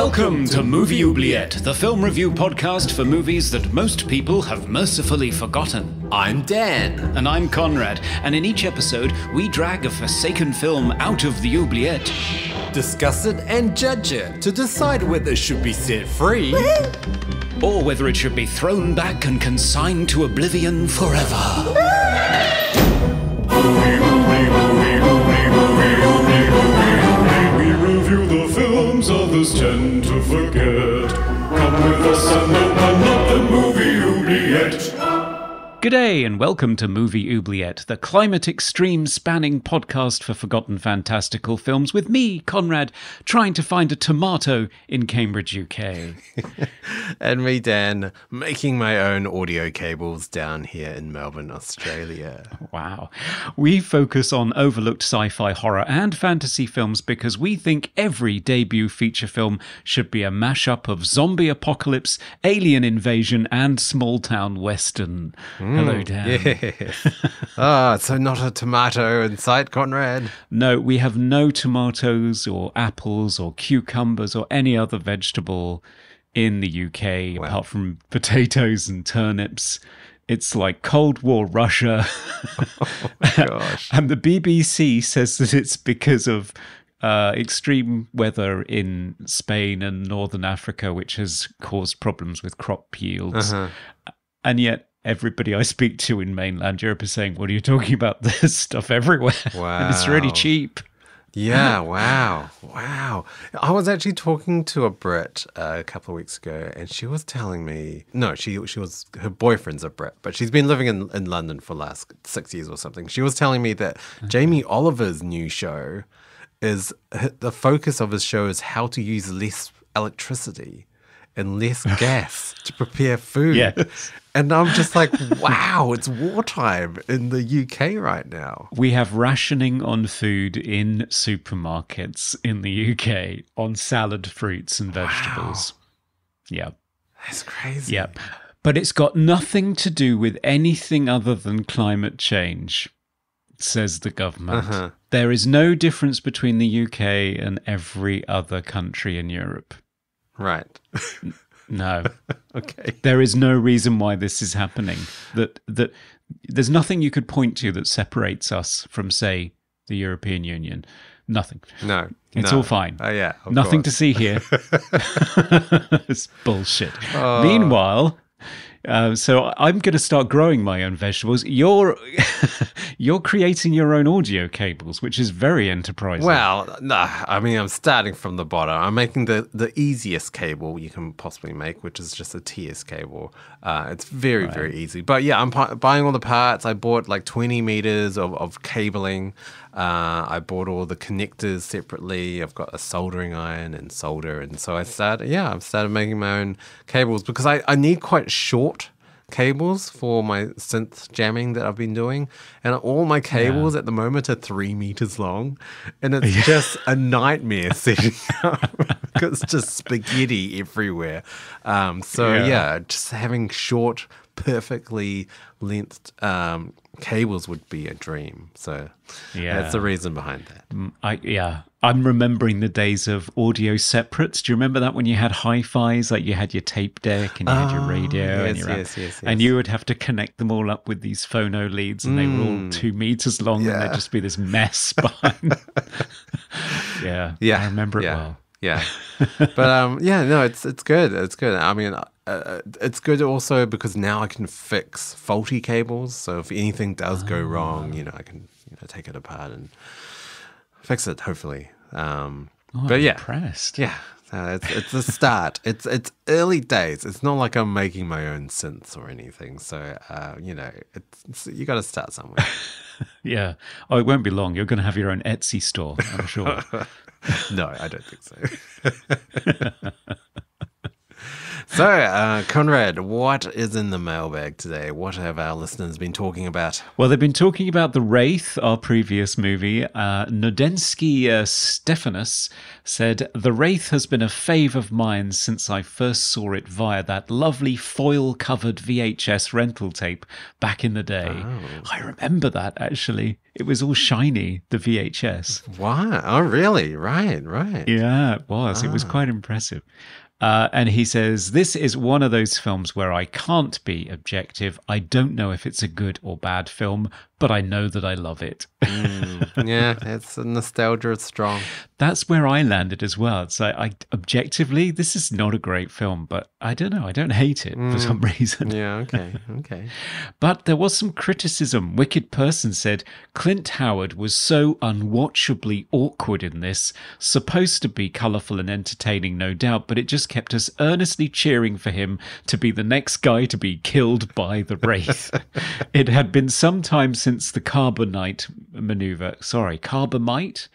Welcome to Movie Oubliette, the film review podcast for movies that most people have mercifully forgotten. I'm Dan. And I'm Conrad, and in each episode, we drag a forsaken film out of the oubliette, Discuss it and judge it to decide whether it should be set free or whether it should be thrown back and consigned to oblivion forever. We review the films others tend to forget. Come with us and open up the movie oubliette. G'day and welcome to Movie Oubliette, the climate extreme spanning podcast for forgotten fantastical films with me, Conrad, trying to find a tomato in Cambridge, UK. And me, Dan, making my own audio cables down here in Melbourne, Australia. Wow. We focus on overlooked sci-fi, horror and fantasy films because we think every debut feature film should be a mashup of zombie apocalypse, alien invasion and small-town western. Hello, Dan. Yes. So not a tomato in sight, Conrad? No, we have no tomatoes or apples or cucumbers or any other vegetable in the UK apart from potatoes and turnips. It's like Cold War Russia. Oh my gosh. And the BBC says that it's because of extreme weather in Spain and Northern Africa, which has caused problems with crop yields. And yet everybody I speak to in mainland Europe is saying, what are you talking about? There's stuff everywhere. Wow. And it's really cheap. Yeah, wow. I was actually talking to a Brit a couple of weeks ago, and she was telling me, her boyfriend's a Brit, but she's been living in London for the last 6 years or something. She was telling me that Jamie Oliver's new show is, the focus of his show is how to use less electricity and less gas to prepare food. Yes. And I'm just like, wow, it's wartime in the UK right now. We have rationing on food in supermarkets in the UK on salad, fruits and vegetables. Wow. Yeah. That's crazy. Yeah. But it's got nothing to do with anything other than climate change, says the government. There is no difference between the UK and every other country in Europe. Right. No. Okay. There is no reason why this is happening. That there's nothing you could point to that separates us from, say, the European Union. Nothing. No. It's all fine. Oh, yeah. Nothing to see here. It's bullshit. Meanwhile, so I'm going to start growing my own vegetables. You're creating your own audio cables, which is very enterprising. Well, no, I mean, I'm starting from the bottom. I'm making the easiest cable you can possibly make, which is just a TS cable. It's very, very easy. But yeah, I'm buying all the parts. I bought like 20 meters of cabling. I bought all the connectors separately. I've got a soldering iron and solder. And so I've started making my own cables because I need quite short cables for my synth jamming that I've been doing. And all my cables at the moment are 3 meters long. And it's just a nightmare setting up because it's just spaghetti everywhere. Just having short, perfectly lengthed cables would be a dream. So that's the reason behind that. I'm remembering the days of audio separates. Do you remember that when you had hi-fis, like you had your tape deck and you had your radio and you would have to connect them all up with these phono leads and they were all 2 meters long and there'd just be this mess behind. I remember it well. Yeah. But it's good. It's good. I mean, it's good also because now I can fix faulty cables. So if anything does go wrong, I can take it apart and fix it, hopefully. But yeah, impressed. Yeah, it's a start. It's early days. It's not like I'm making my own synths or anything. So you got to start somewhere. Yeah. Oh, it won't be long. You're going to have your own Etsy store, I'm sure. No, I don't think so. So, Conrad, what is in the mailbag today? What have our listeners been talking about? Well, they've been talking about The Wraith, our previous movie. Nodensky Stephanus said, The Wraith has been a fave of mine since I first saw it via that lovely foil-covered VHS rental tape back in the day. Oh. I remember that, actually. It was all shiny, the VHS. Wow. Oh, really? Right. Yeah, it was. It was quite impressive. And he says, this is one of those films where I can't be objective. I don't know if it's a good or bad film, but I know that I love it. Yeah, it's nostalgia is strong. That's where I landed as well. It's like, objectively, this is not a great film, but I don't know. I don't hate it for some reason. Yeah, okay. But there was some criticism. Wicked Person said, Clint Howard was so unwatchably awkward in this, supposed to be colourful and entertaining, no doubt, but it just kept us earnestly cheering for him to be the next guy to be killed by the Wraith. It had been some time since the Carbonite Carbonite?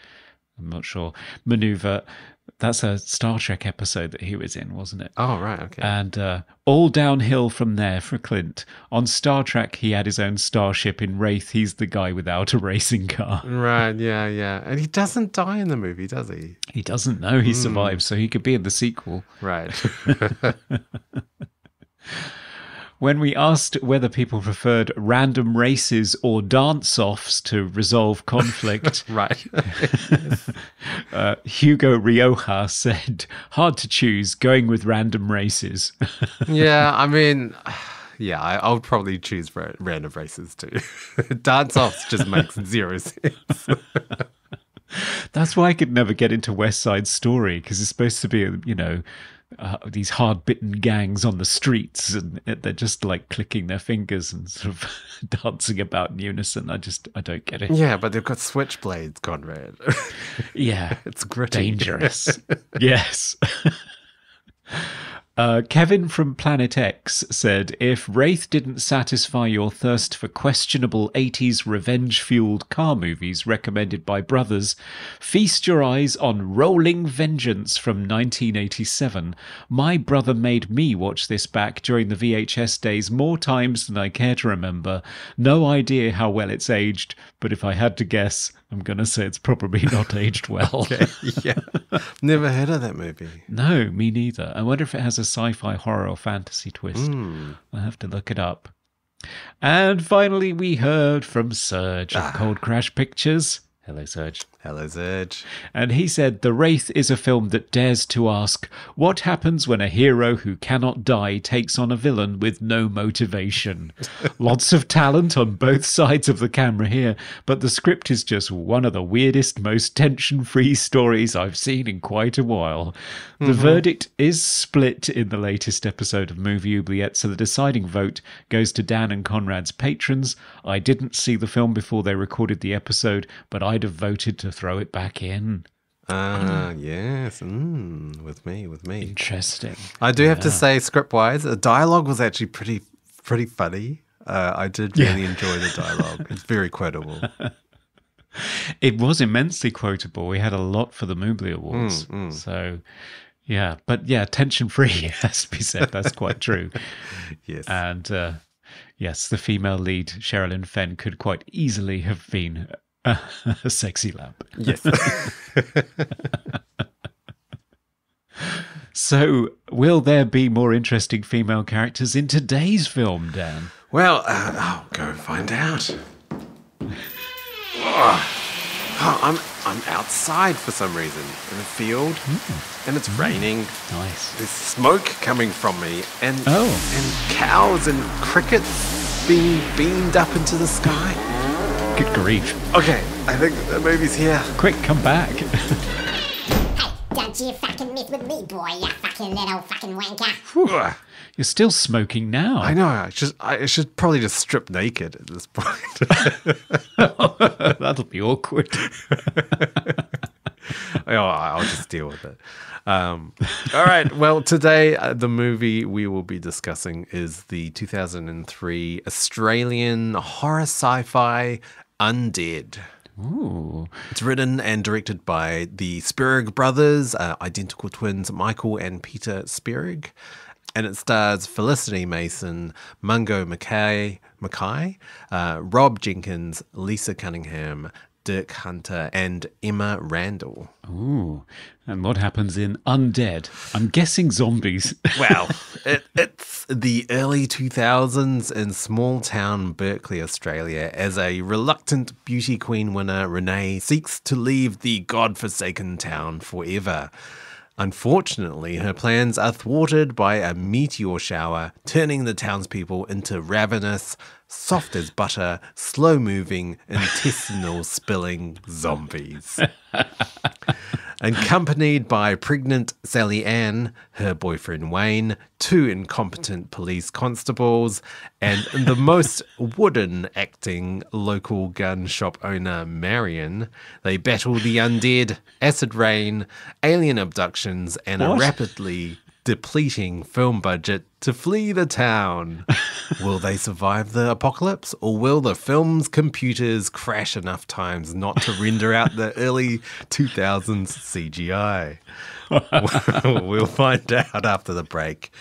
I'm not sure. Maneuver. That's a Star Trek episode that he was in, wasn't it? Oh, right, okay. And all downhill from there for Clint. On Star Trek, he had his own starship. In Wraith, he's the guy without a racing car. Right, yeah. And he doesn't die in the movie, does he? He doesn't know he survives, so he could be in the sequel. Right. When we asked whether people preferred random races or dance-offs to resolve conflict, right. Hugo Rioja said, hard to choose, going with random races. Yeah, I mean, I would probably choose random races too. Dance-offs just makes zero sense. That's why I could never get into West Side Story, because it's supposed to be, these hard-bitten gangs on the streets, and they're just like clicking their fingers and sort of dancing about in unison. I don't get it. Yeah, but they've got switchblades, Conrad. Yeah. It's gritty. Dangerous. Yes. Kevin from Planet X said, if Wraith didn't satisfy your thirst for questionable 80s revenge-fueled car movies recommended by brothers, feast your eyes on Rolling Vengeance from 1987. My brother made me watch this back during the VHS days more times than I care to remember. No idea how well it's aged, but if I had to guess, I'm going to say it's probably not aged well. Okay, yeah. Never heard of that movie. No, me neither. I wonder if it has a sci-fi horror or fantasy twist. I'll have to look it up. And finally, we heard from Serge of Cold Crash Pictures. Hello, Serge. Hello, Serge. And he said, The Wraith is a film that dares to ask, what happens when a hero who cannot die takes on a villain with no motivation? Lots of talent on both sides of the camera here, but the script is just one of the weirdest, most tension-free stories I've seen in quite a while. The verdict is split in the latest episode of Movie Oubliette, so the deciding vote goes to Dan and Conrad's patrons. I didn't see the film before they recorded the episode, but I'd have voted to throw it back in. Yes. With me. Interesting. I do have to say, script-wise, the dialogue was actually pretty funny. I did really enjoy the dialogue. It's very quotable. It was immensely quotable. We had a lot for the Moobly Awards. So, yeah. But, yeah, tension-free, has to be said. That's quite true. Yes. And, yes, the female lead, Sherilyn Fenn, could quite easily have been a sexy lamp. Yes. So, will there be more interesting female characters in today's film, Dan? Well, I'll go find out. I'm outside for some reason in a field, and it's raining. Nice. There's smoke coming from me, and cows and crickets being beamed up into the sky. Good grief. Okay, I think the movie's here. Quick, come back. Hey, don't you fucking mess with me, boy, you fucking little fucking wanker. You're still smoking now. I know. I should probably just strip naked at this point. That'll be awkward. I'll just deal with it. All right. Well, today the movie we will be discussing is the 2003 Australian horror sci-fi Undead. Ooh. It's written and directed by the Spierig Brothers, identical twins Michael and Peter Spierig. And it stars Felicity Mason, Mungo Mackay, Rob Jenkins, Lisa Cunningham, Dirk Hunter, and Emma Randall. Ooh, and what happens in Undead? I'm guessing zombies. Well, it's the early 2000s in small town Berkeley, Australia, as a reluctant beauty queen winner, Renee seeks to leave the godforsaken town forever. Unfortunately, her plans are thwarted by a meteor shower, turning the townspeople into ravenous, soft as butter, slow-moving, intestinal-spilling zombies. Accompanied by pregnant Sally Ann, her boyfriend Wayne, 2 incompetent police constables, and the most wooden acting local gun shop owner Marion, they battle the undead, acid rain, alien abductions, and a rapidly depleting film budget to flee the town. Will they survive the apocalypse, or will the film's computers crash enough times not to render out the early 2000s CGI? We'll find out after the break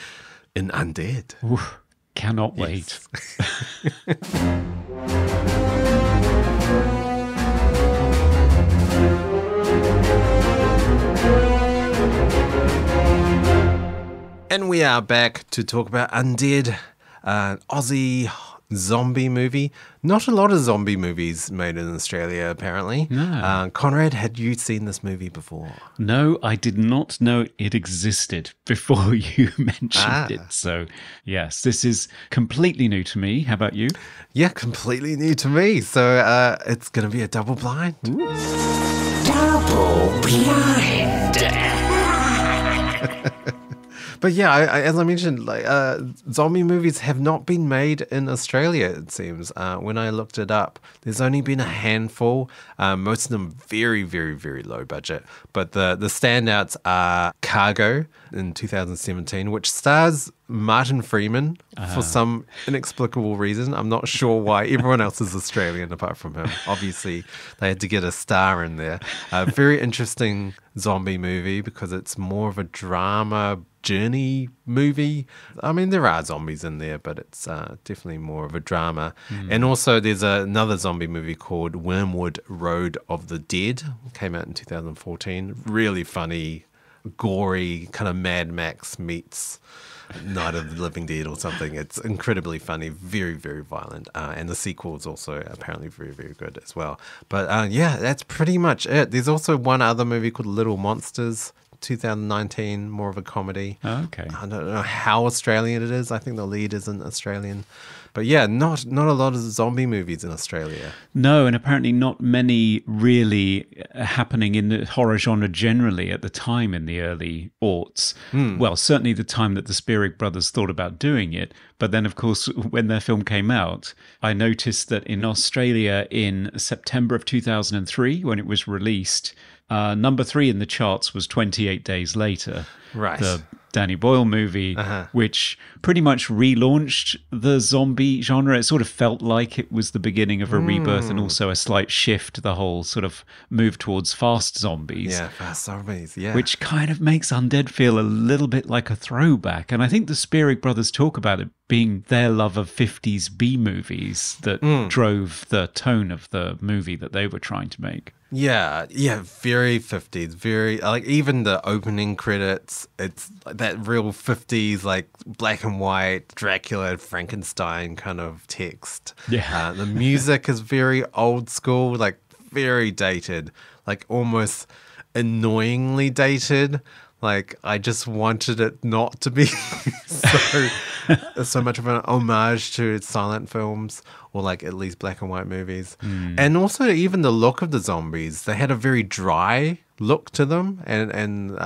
in Undead. Oof, cannot wait. And we are back to talk about Undead, Aussie zombie movie. Not a lot of zombie movies made in Australia, apparently. No. Conrad, had you seen this movie before? No, I did not know it existed before you mentioned it. So, yes, this is completely new to me. How about you? Yeah, completely new to me. So it's going to be a double blind. Double blind. But yeah, as I mentioned, like zombie movies have not been made in Australia, it seems. When I looked it up, there's only been a handful, most of them very, very, very low budget. But the standouts are Cargo in 2017, which stars Martin Freeman for some inexplicable reason. I'm not sure why. Everyone else is Australian apart from him. Obviously, they had to get a star in there. Very interesting zombie movie because it's more of a drama journey movie. I mean, there are zombies in there, but it's definitely more of a drama. And also there's another zombie movie called Wormwood Road of the Dead. It came out in 2014. Really funny, gory, kind of Mad Max meets Night of the Living Dead or something. It's incredibly funny, very, very violent. And the sequel is also apparently very, very good as well. But yeah, that's pretty much it. There's also one other movie called Little Monsters, 2019, more of a comedy. Oh, okay. I don't know how Australian it is. I think the lead isn't Australian. But yeah, not a lot of zombie movies in Australia. No, and apparently not many really happening in the horror genre generally at the time in the early aughts. Well, certainly the time that the Spierig Brothers thought about doing it. But then, of course, when their film came out, I noticed that in Australia in September of 2003, when it was released, number 3 in the charts was 28 Days Later. Right. The Danny Boyle movie, which pretty much relaunched the zombie genre. It sort of felt like it was the beginning of a rebirth and also a slight shift, the whole sort of move towards fast zombies. Yeah, fast zombies, yeah. Which kind of makes Undead feel a little bit like a throwback. And I think the Spierig Brothers talk about it being their love of 50s B movies that drove the tone of the movie that they were trying to make. Yeah, very 50s, very, like, even the opening credits, it's that real 50s, like, black and white, Dracula, Frankenstein kind of text. Yeah. The music is very old school, like, very dated, like, almost annoyingly dated. Like, I just wanted it not to be so much of an homage to silent films or, like, at least black and white movies. And also even the look of the zombies, they had a very dry look to them and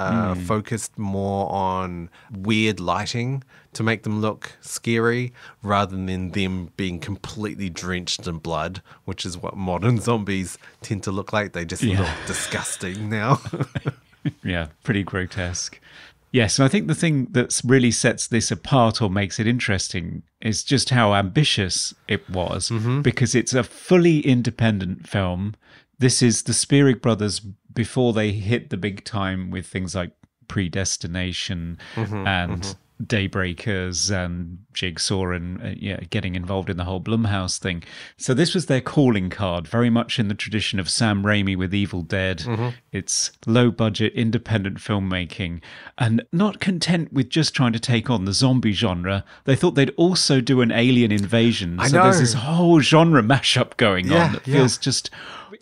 focused more on weird lighting to make them look scary rather than them being completely drenched in blood, which is what modern zombies tend to look like. They just look disgusting now. Yeah, pretty grotesque. Yes, and I think the thing that really sets this apart or makes it interesting is just how ambitious it was, because it's a fully independent film. This is the Spierig Brothers before they hit the big time with things like Predestination and Daybreakers and Jigsaw and getting involved in the whole Blumhouse thing. So this was their calling card, very much in the tradition of Sam Raimi with Evil Dead. It's low budget, independent filmmaking. And not content with just trying to take on the zombie genre, they thought they'd also do an alien invasion. So there's this whole genre mashup going on that feels just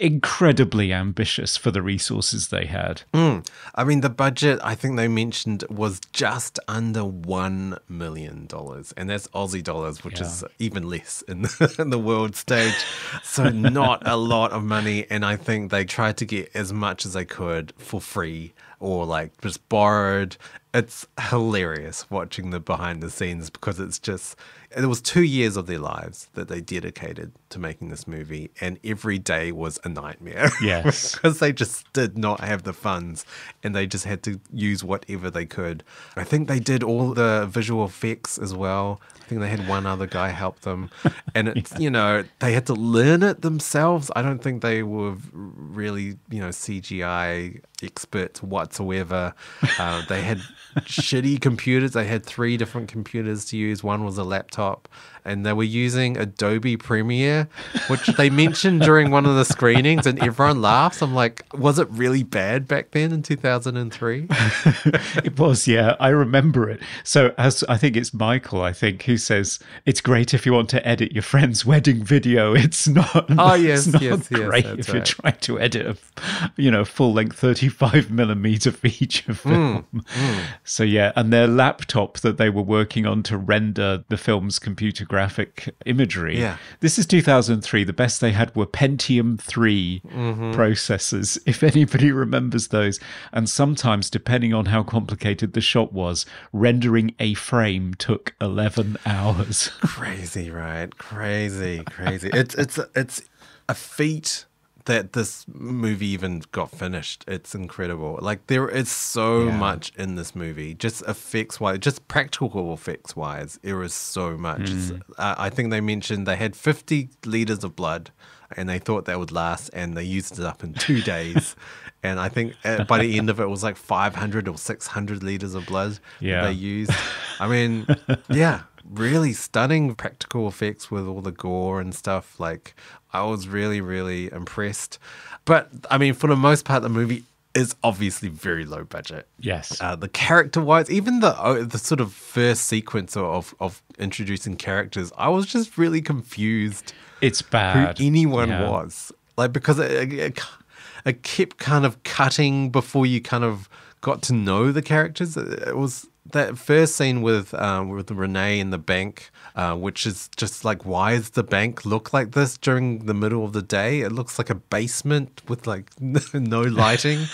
incredibly ambitious for the resources they had. I mean, the budget, I think they mentioned, was just under $1 million. And that's Aussie dollars, which is even less in the world stage. So not a lot of money. And I think they tried to get as much as they could for free or like just borrowed. It's hilarious watching the behind the scenes because it's just, it was 2 years of their lives that they dedicated to making this movie, and every day was a nightmare. Yes. Because they just did not have the funds and they just had to use whatever they could. I think they did all the visual effects as well. I think they had one other guy help them. And it's, you know, they had to learn it themselves. I don't think they were really, you know, CGI experts whatsoever. They had shitty computers. They had 3 different computers to use. One was a laptop, and they were using Adobe Premiere, which they mentioned during one of the screenings, and everyone laughs. I'm like, was it really bad back then in 2003? It was, yeah. I remember it. So as I think it's Michael, who says, it's great if you want to edit your friend's wedding video. It's not, yes, great if you're trying to edit a full-length 35mm feature film. So yeah, and their laptop that they were working on to render the film's computer graphic imagery. Yeah. This is 2003. The best they had were Pentium 3 processors, if anybody remembers those. And sometimes, depending on how complicated the shot was, rendering a frame took 11 hours. Crazy, right? Crazy. It's a feat that this movie even got finished. It's incredible. Like, there is so much in this movie, just effects wise, just practical effects wise. There is so much. I think they mentioned they had 50 liters of blood and they thought that would last, and they used it up in 2 days. And I think by the end of it was like 500 or 600 liters of blood that they used. I mean, really stunning practical effects with all the gore and stuff. Like, I was really, really impressed. But I mean, for the most part, the movie is obviously very low budget. Yes. The character-wise, even the sort of first sequence of introducing characters, I was just really confused. It's bad. Who anyone was. Like, because it kept kind of cutting before you kind of got to know the characters. It was that first scene with Renee in the bank, which is just like, why does the bank look like this during the middle of the day? It looks like a basement with like no lighting.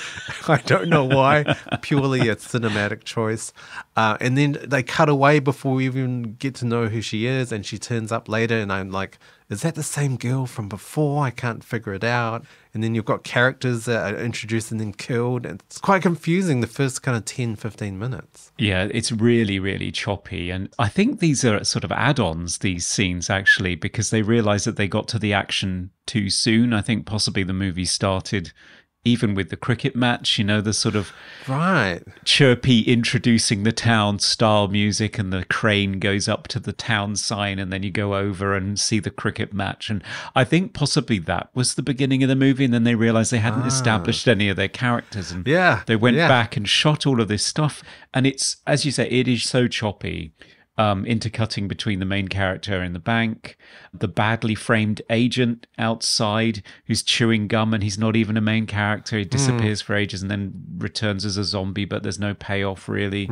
I don't know why. Purely a cinematic choice. And then they cut away before we even get to know who she is, and she turns up later, and I'm like, is that the same girl from before? I can't figure it out. And then you've got characters that are introduced and then killed. And it's quite confusing the first kind of 10, 15 minutes. Yeah, it's really, really choppy. And I think these are sort of add-ons, these scenes, actually, because they realised that they got to the action too soon. I think possibly the movie started even with the cricket match, the sort of chirpy introducing the town style music, and the crane goes up to the town sign, and then you go over and see the cricket match. And I think possibly that was the beginning of the movie, and then they realized they hadn't established any of their characters, and they went back and shot all of this stuff. And it's, as you say, it is so choppy. Intercutting between the main character in the bank, the badly framed agent outside who's chewing gum, and he's not even a main character. He disappears for ages and then returns as a zombie, but there's no payoff really.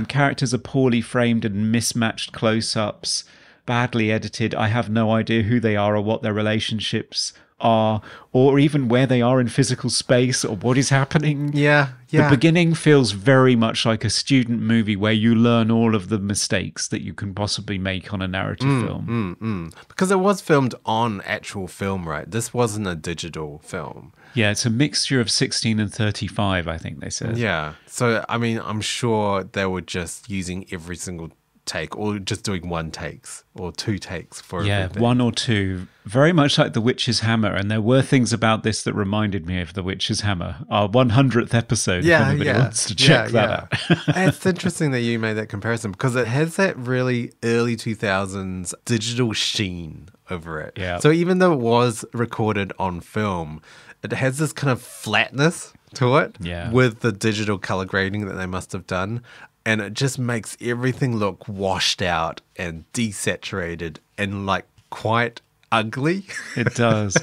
Characters are poorly framed and mismatched close-ups, badly edited. I have no idea who they are or what their relationships are, or even where they are in physical space, or what is happening. The beginning feels very much like a student movie where you learn all of the mistakes that you can possibly make on a narrative film. Because it was filmed on actual film, right? This wasn't a digital film. Yeah, it's a mixture of 16 and 35, I think they said. Yeah. So, I mean, I'm sure they were just using every single take, or just doing 1 takes or 2 takes for everything. 1 or 2. Very much like The Witch's Hammer. And there were things about this that reminded me of The Witch's Hammer. Our 100th episode, if anybody wants to check that out. It's interesting that you made that comparison because it has that really early 2000s digital sheen over it. Yeah. So even though it was recorded on film, it has this kind of flatness to it with the digital color grading that they must have done. And it just makes everything look washed out and desaturated and like quite ugly. It does.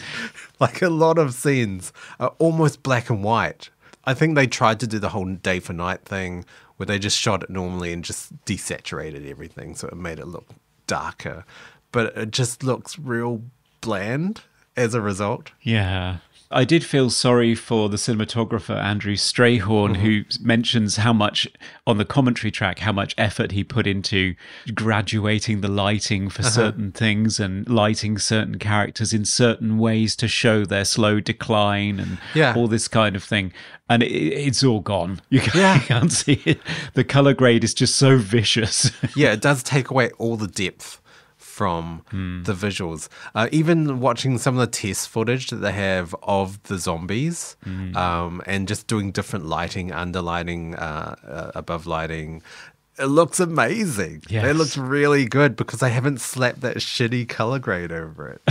Like a lot of scenes are almost black and white. I think they tried to do the whole day for night thing where they just shot it normally and just desaturated everything. So it made it look darker. But it just looks real bland as a result. Yeah. I did feel sorry for the cinematographer, Andrew Strayhorn, who mentions how much, on the commentary track, how much effort he put into graduating the lighting for certain things and lighting certain characters in certain ways to show their slow decline and all this kind of thing. And it's all gone. You can't see it. The color grade is just so vicious. Yeah, it does take away all the depth from the visuals. Even watching some of the test footage that they have of the zombies and just doing different lighting, underlighting, above lighting, it looks amazing. Yes. It looks really good because they haven't slapped that shitty color grade over it.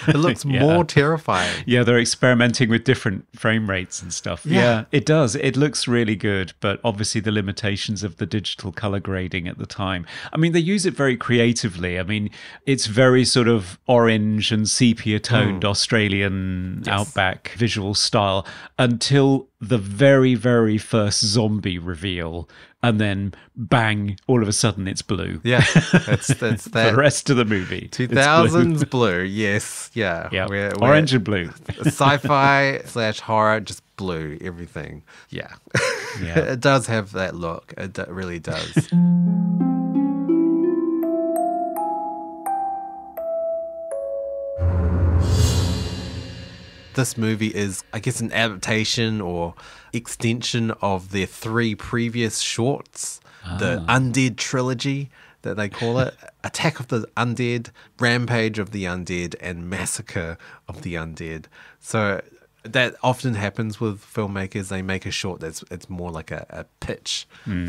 It looks more terrifying. Yeah, they're experimenting with different frame rates and stuff. Yeah, it does. It looks really good, but obviously the limitations of the digital color grading at the time. I mean, they use it very creatively. I mean, it's very sort of orange and sepia-toned Australian outback visual style until the very, very first zombie reveal. And then, bang, all of a sudden it's blue. Yeah, that's that. For the rest of the movie. 2000s blue, yes. Yeah. We're orange and blue. Sci-fi / horror, just blue, everything. Yeah. It does have that look. It really does. This movie is, I guess, an adaptation or extension of their 3 previous shorts, the Undead trilogy that they call it, Attack of the Undead, Rampage of the Undead, and Massacre of the Undead. So that often happens with filmmakers. They make a short it's more like a pitch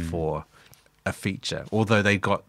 for a feature, although they got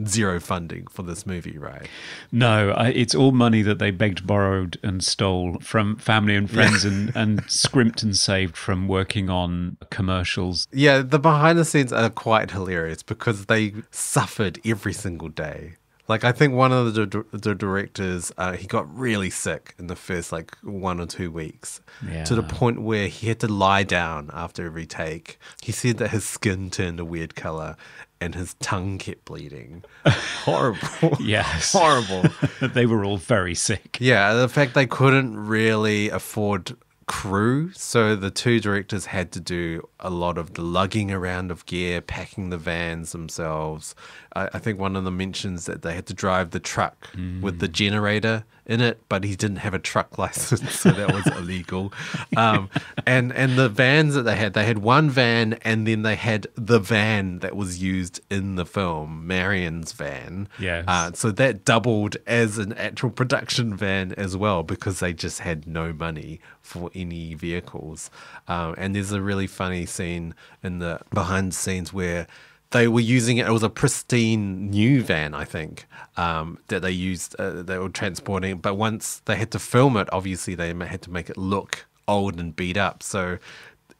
0 funding for this movie, right? No, it's all money that they begged, borrowed, and stole from family and friends and scrimped and saved from working on commercials. Yeah, the behind the scenes are quite hilarious because they suffered every single day. Like, I think one of the directors, he got really sick in the first, 1 or 2 weeks. Yeah. To the point where he had to lie down after every take. He said that his skin turned a weird color and his tongue kept bleeding. Horrible. Yes. Horrible. They were all very sick. Yeah, the fact they couldn't really afford crew, so the 2 directors had to do a lot of the lugging around of gear, packing the vans themselves. I think one of them mentions that they had to drive the truck with the generator in it, but he didn't have a truck license, so that was illegal. And the vans that they had 1 van, and then they had the van that was used in the film, Marion's van. Yes. So that doubled as an actual production van as well, because they just had no money for any vehicles. And there's a really funny scene in the behind the scenes where they were using it. It was a pristine new van, I think, that they used. They were transporting, but once they had to film it, obviously they had to make it look old and beat up. So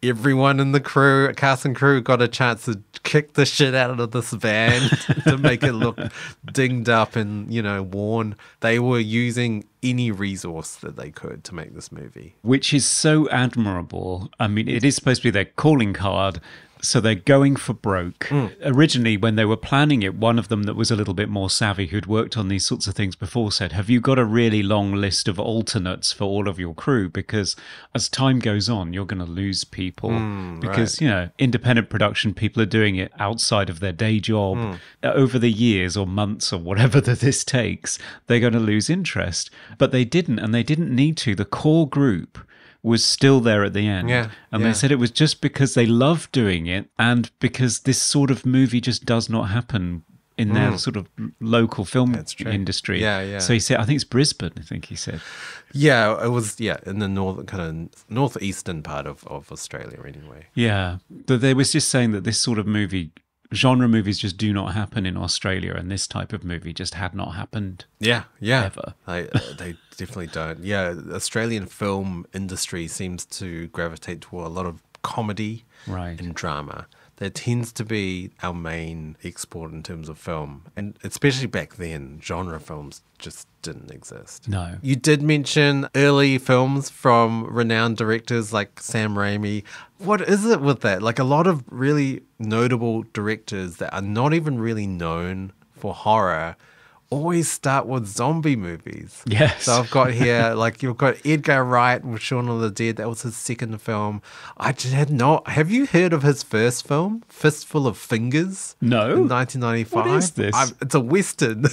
everyone in the crew, cast and crew, got a chance to kick the shit out of this van to make it look dinged up and, worn. They were using any resource that they could to make this movie, which is so admirable. I mean, it is supposed to be their calling card. So they're going for broke. Originally, when they were planning it, one of them that was a little bit more savvy, who'd worked on these sorts of things before, said, have you got a really long list of alternates for all of your crew? Because as time goes on, you're going to lose people. Because, independent production people are doing it outside of their day job. Over the years or months or whatever that this takes, they're going to lose interest. But they didn't, and they didn't need to. The core group was still there at the end. They said it was just because they loved doing it and because this sort of movie just does not happen in their sort of local film industry. Yeah, yeah. So he said, I think it's Brisbane, I think he said. Yeah, it was, in the northeastern part of Australia anyway. Yeah, but they was just saying that this sort of genre movies just do not happen in Australia, and this type of movie just had not happened. Yeah. Ever. They definitely don't. Yeah, the Australian film industry seems to gravitate toward a lot of comedy and drama. That tends to be our main export in terms of film. And especially back then, genre films just didn't exist. No. You did mention early films from renowned directors like Sam Raimi. What is it with that? Like a lot of really notable directors that are not even really known for horror always start with zombie movies. Yes. So I've got here, like, you've got Edgar Wright with Shaun of the Dead. That was his second film. I just had not. Have you heard of his first film, Fistful of Fingers? No. In 1995. What is this? It's a Western.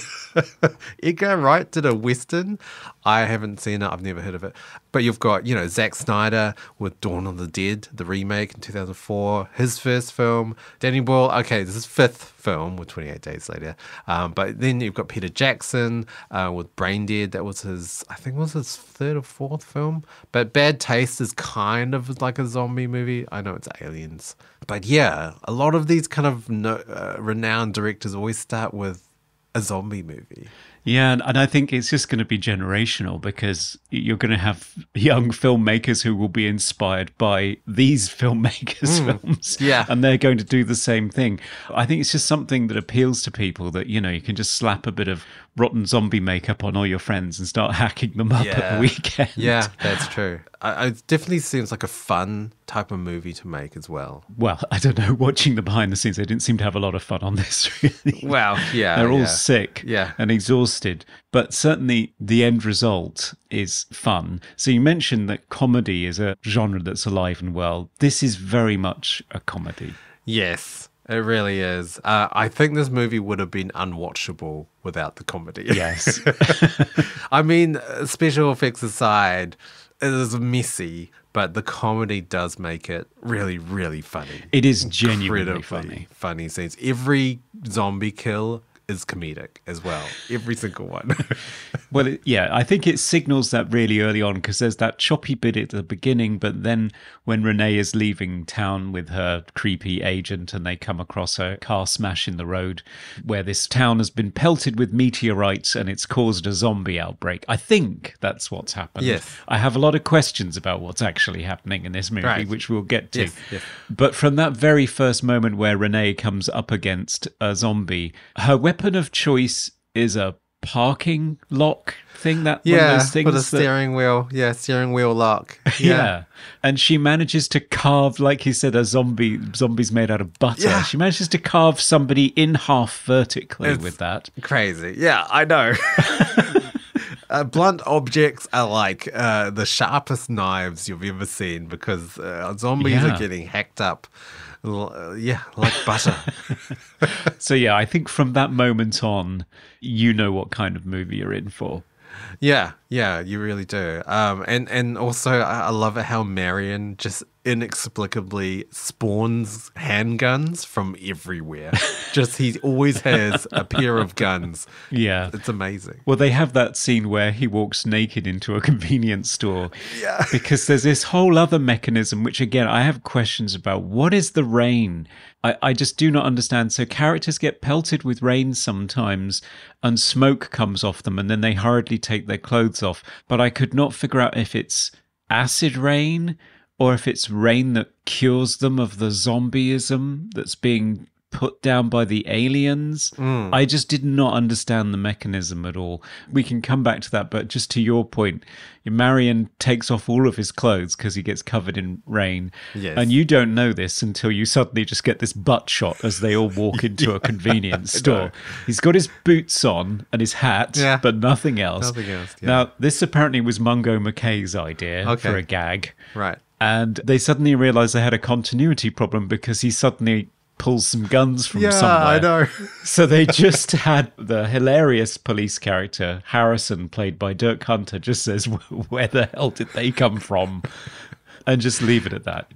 Edgar Wright did a Western. I haven't seen it. I've never heard of it. But you've got, Zack Snyder with Dawn of the Dead, the remake in 2004, his first film. Danny Boyle, okay, this is his fifth film with 28 Days Later. But then you've got Peter Jackson with Brain Dead. That was his third or fourth film. But Bad Taste is kind of like a zombie movie. I know it's aliens. But yeah, a lot of these kind of renowned directors always start with a zombie movie. Yeah, and I think it's just going to be generational because you're going to have young filmmakers who will be inspired by these filmmakers' films. Yeah. And they're going to do the same thing. I think it's just something that appeals to people that, you can just slap a bit of rotten zombie makeup on all your friends and start hacking them up at the weekend. Yeah, that's true. It definitely seems like a fun type of movie to make as well. Well, I don't know. Watching the behind the scenes, they didn't seem to have a lot of fun on this, really. Well, yeah. They're all sick Yeah. and exhausted. But certainly the end result is fun. So you mentioned that comedy is a genre that's alive and well. This is very much a comedy. Yes, it really is. I think this movie would have been unwatchable without the comedy. Yes. I mean, special effects aside, it is messy, but the comedy does make it really, really funny. It is genuinely Incredibly funny scenes. Every zombie kill is comedic as well. Every single one. Well, I think it signals that really early on because there's that choppy bit at the beginning, but then when Renee is leaving town with her creepy agent and they come across a car smash in the road where this town has been pelted with meteorites and it's caused a zombie outbreak. I think that's what's happened. Yes. I have a lot of questions about what's actually happening in this movie, which we'll get to. Yes. But from that very first moment where Renee comes up against a zombie, her weapon of choice is a parking lock thing, one of those things with a steering wheel lock. Yeah. And she manages to carve, like you said, zombies made out of butter. Yeah. She manages to carve somebody in half vertically with that. Crazy. Yeah, I know. Blunt objects are like the sharpest knives you've ever seen because zombies are getting hacked up. Like butter. So I think from that moment on, you know what kind of movie you're in for. Yeah, you really do. And also I love it how Marion just inexplicably spawns handguns from everywhere. He always has a pair of guns. Yeah. It's amazing. Well, they have that scene where he walks naked into a convenience store. Yeah. Because there's this whole other mechanism, which again, I have questions about. What is the rain? I just do not understand. So characters get pelted with rain sometimes and smoke comes off them and then they hurriedly take their clothes off. But I could not figure out if it's acid rain or if it's rain that cures them of the zombieism that's being put down by the aliens. I just did not understand the mechanism at all. We can come back to that, but just to your point, Marion takes off all of his clothes because he gets covered in rain. Yes. And you don't know this until you suddenly just get this butt shot as they all walk into a convenience store. He's got his boots on and his hat, but nothing else. Now, this apparently was Mungo McKay's idea for a gag. Right. And they suddenly realized they had a continuity problem because he suddenly pulls some guns from somewhere. Yeah, I know. So they just had the hilarious police character, Harrison, played by Dirk Hunter, just says, where the hell did they come from? and just leave it at that.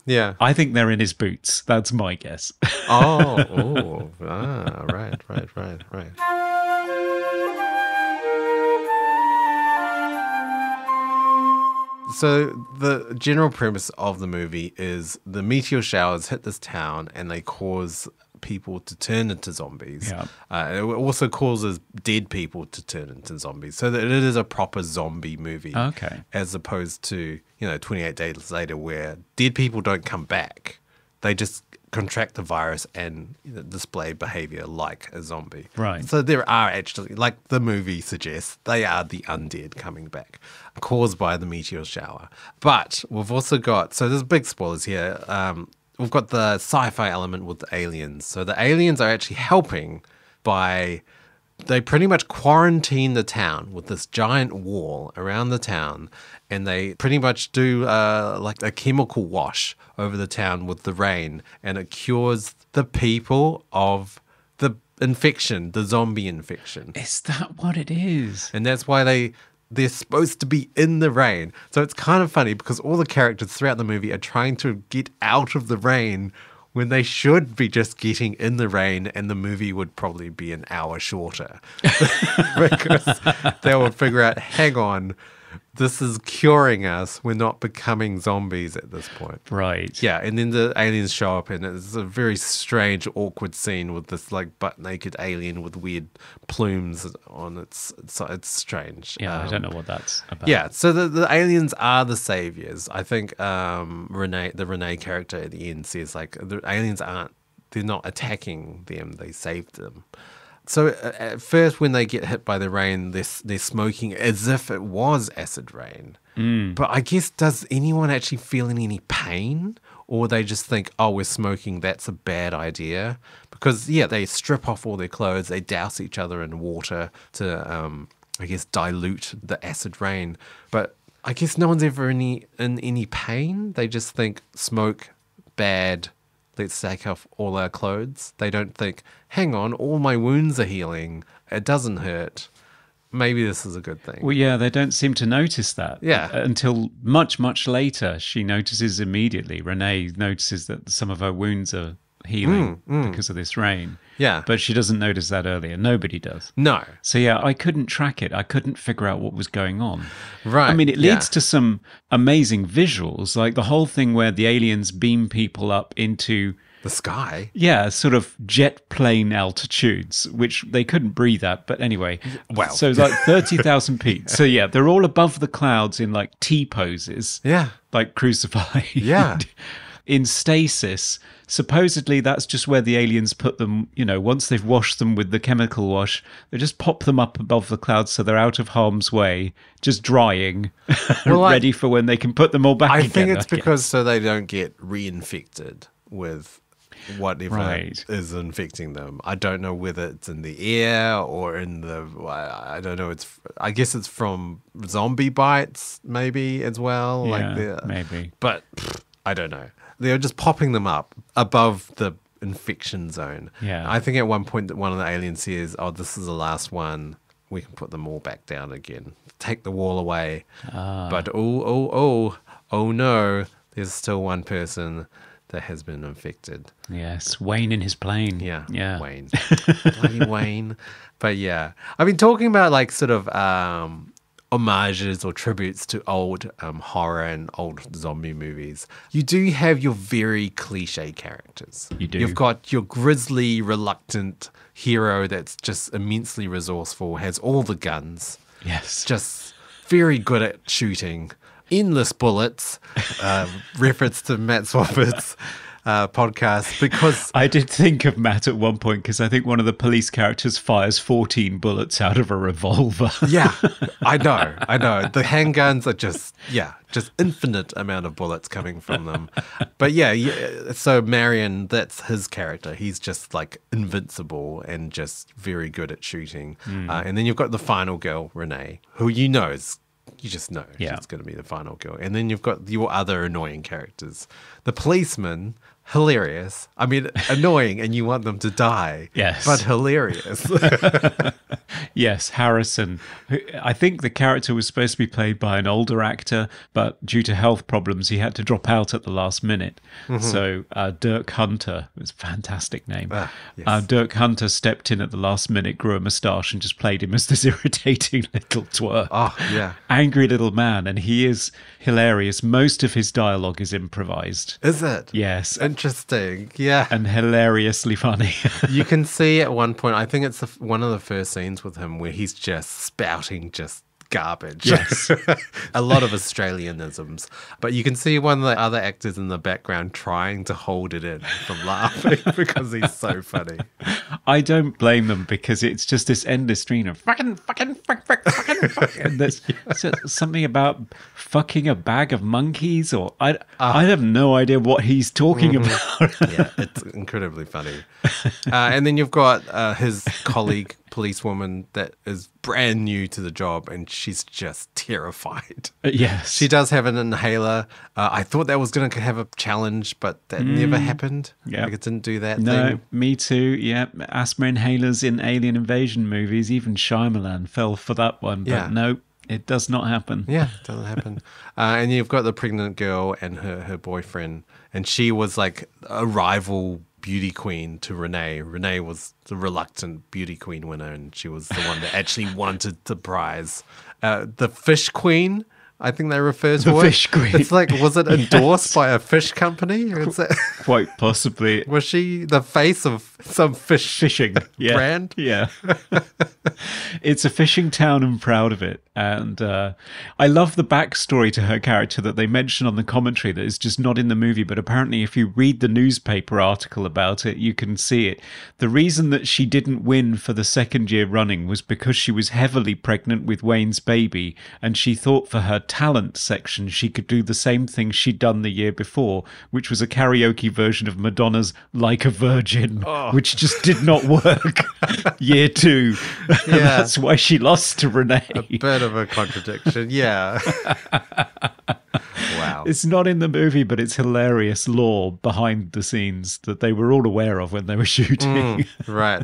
Yeah. I think they're in his boots. That's my guess. Right. So the general premise of the movie is the meteor showers hit this town and they cause people to turn into zombies. Yeah. It also causes dead people to turn into zombies. So that it is a proper zombie movie. Okay. As opposed to, 28 days later where dead people don't come back. They just contract the virus and display behavior like a zombie. Right. So there are actually, like the movie suggests, they are the undead coming back, caused by the meteor shower. But we've also got, so there's big spoilers here. We've got the sci-fi element with the aliens. So the aliens are actually helping by, they pretty much quarantine the town with this giant wall around the town, and they pretty much do like a chemical wash over the town with the rain, and it cures the people of the infection, the zombie infection. Is that what it is? And that's why they're supposed to be in the rain. So it's kind of funny because all the characters throughout the movie are trying to get out of the rain when they should be just getting in the rain, and the movie would probably be an hour shorter. Because they would figure out, hang on, this is curing us. We're not becoming zombies at this point. Right. Yeah, and then the aliens show up, and it's a very strange, awkward scene with this like butt-naked alien with weird plumes on its. It's strange. Yeah, I don't know what that's about. Yeah, so the aliens are the saviors. I think the Renee character at the end says like the aliens they're not attacking them. They saved them. So at first, when they get hit by the rain, they're smoking as if it was acid rain. But I guess, does anyone actually feel any pain? Or they just think, oh, we're smoking, that's a bad idea? Because, yeah, they strip off all their clothes, they douse each other in water to, I guess, dilute the acid rain. But I guess no one's ever in any pain. They just think, smoke, bad, let's take off all our clothes. They don't think, hang on, all my wounds are healing. It doesn't hurt. Maybe this is a good thing. Well, yeah, they don't seem to notice that. Yeah. Until much, much later, she notices immediately. Renee notices that some of her wounds are healing because of this rain. Yeah. But she doesn't notice that earlier. Nobody does. No. So, yeah, I couldn't track it. I couldn't figure out what was going on. Right. I mean, it leads to some amazing visuals, like the whole thing where the aliens beam people up into the sky. Yeah, sort of jet plane altitudes, which they couldn't breathe at. But anyway, well, so like 30,000 feet. So yeah, they're all above the clouds in like T poses. Yeah. Like crucified. Yeah. In stasis. Supposedly that's just where the aliens put them, once they've washed them with the chemical wash, they just pop them up above the clouds so they're out of harm's way, just drying, ready for when they can put them all back again. I think it's because so they don't get reinfected with whatever is infecting them. I don't know whether it's in the air or in I don't know. I guess it's from zombie bites maybe as well. Yeah, maybe. But I don't know. They're just popping them up above the infection zone. Yeah. I think at one point that one of the aliens says, oh, this is the last one. We can put them all back down again. Take the wall away. But oh no, there's still one person that has been infected. Yes, Wayne in his plane. Yeah. Wayne. Bloody Wayne. But yeah. I've been talking about like sort of homages or tributes to old horror and old zombie movies. You do have your very cliche characters. You do. You've got your grisly, reluctant hero that's just immensely resourceful, has all the guns. Yes. Just very good at shooting. Endless bullets, reference to Matt Swafford's podcast, because I did think of Matt at one point because I think one of the police characters fires 14 bullets out of a revolver. Yeah, I know. The handguns are just infinite amount of bullets coming from them. But yeah, so Marion, that's his character. He's just like invincible and just very good at shooting. And then you've got the final girl, Renee, who you just know she's going to be the final girl. And then you've got your other annoying characters, The policeman, hilarious. I mean, annoying, and you want them to die. Yes. But hilarious. Yes, Harrison. I think the character was supposed to be played by an older actor, but due to health problems, he had to drop out at the last minute. So Dirk Hunter, it was a fantastic name. Yes. Dirk Hunter stepped in at the last minute, grew a moustache, and just played him as this irritating little twerp. Oh, yeah. Angry little man, and he is hilarious. Most of his dialogue is improvised. Is it? Yes. Interesting. Yeah. And hilariously funny. You can see at one point, I think it's one of the first scenes with him where he's just spouting just garbage. Yes. A lot of Australianisms. But you can see one of the other actors in the background trying to hold it in from laughing because he's so funny. I don't blame them because it's just this endless stream of fucking. And there's something about fucking a bag of monkeys, or I have no idea what he's talking about. Yeah, it's incredibly funny. And then you've got his colleague, policewoman, that is brand new to the job, and she's just terrified. Yes. She does have an inhaler. I thought that was going to have a challenge, but that never happened. Yeah. Like it didn't do that No, thing. me too. Yeah, asthma inhalers in alien invasion movies. Even Shyamalan fell for that one. But Yeah. no, it does not happen. Yeah, it doesn't happen. And you've got the pregnant girl and her boyfriend, and she was like a rival beauty queen to Renee. Renee was the reluctant beauty queen winner, and she was the one that actually wanted the prize. The fish queen, I think they refer to The it. fish queen. It's like, was it endorsed by a fish company? Or is it, Quite possibly. was she the face of some Fishing. Yeah. brand? Yeah. It's a fishing town and proud of it. And I love the backstory to her character that they mention on the commentary that is just not in the movie. But apparently, if you read the newspaper article about it, you can see it. The reason that she didn't win for the second year running was because she was heavily pregnant with Wayne's baby. And she thought for her talent section, she could do the same thing she'd done the year before, which was a karaoke version of Madonna's Like a Virgin, which just did not work. Year 2. Yeah. That's why she lost to Renee. A bit of a contradiction. Yeah. Wow. It's not in the movie, but it's hilarious lore behind the scenes that they were all aware of when they were shooting. Right.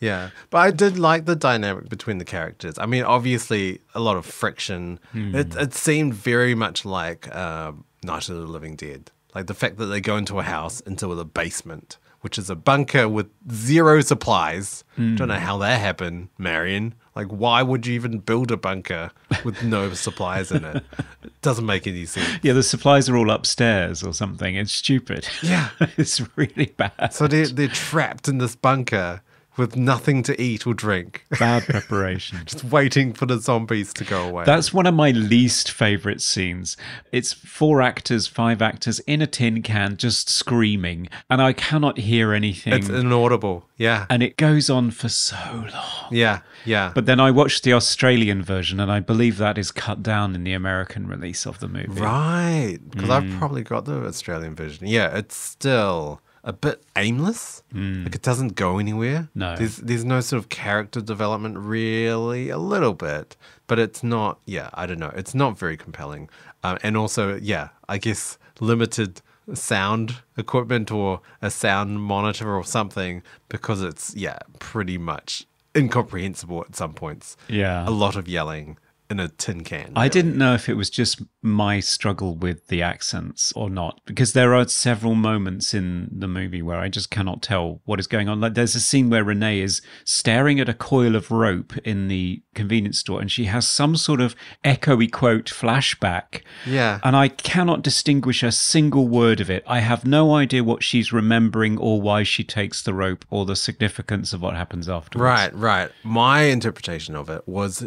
Yeah. But I did like the dynamic between the characters. I mean, obviously, a lot of friction. It seemed very much like Night of the Living Dead. Like the fact that they go into a house, into the basement, which is a bunker with zero supplies. Don't know how that happened, Marion. Like, why would you even build a bunker with no supplies in it? It doesn't make any sense. Yeah, the supplies are all upstairs or something. It's stupid. Yeah. It's really bad. So they're trapped in this bunker with nothing to eat or drink, Bad preparation. just waiting for the zombies to go away. That's one of my least favourite scenes. It's 4 actors, 5 actors in a tin can just screaming, and I cannot hear anything. It's inaudible. Yeah. And it goes on for so long. Yeah. But then I watched the Australian version, and I believe that is cut down in the American release of the movie. Right. Because I've probably got the Australian version. Yeah, it's still a bit aimless. Like it doesn't go anywhere. No. There's no sort of character development really, a little bit, but it's not, I don't know. It's not very compelling. And also, I guess limited sound equipment or a sound monitor or something, because it's, pretty much incomprehensible at some points. Yeah. A lot of yelling in a tin can. I didn't know if it was just my struggle with the accents or not, because there are several moments in the movie where I just cannot tell what is going on. Like there's a scene where Renee is staring at a coil of rope in the convenience store, and she has some sort of echoey quote flashback. Yeah. And I cannot distinguish a single word of it. I have no idea what she's remembering or why she takes the rope or the significance of what happens afterwards. Right. My interpretation of it was,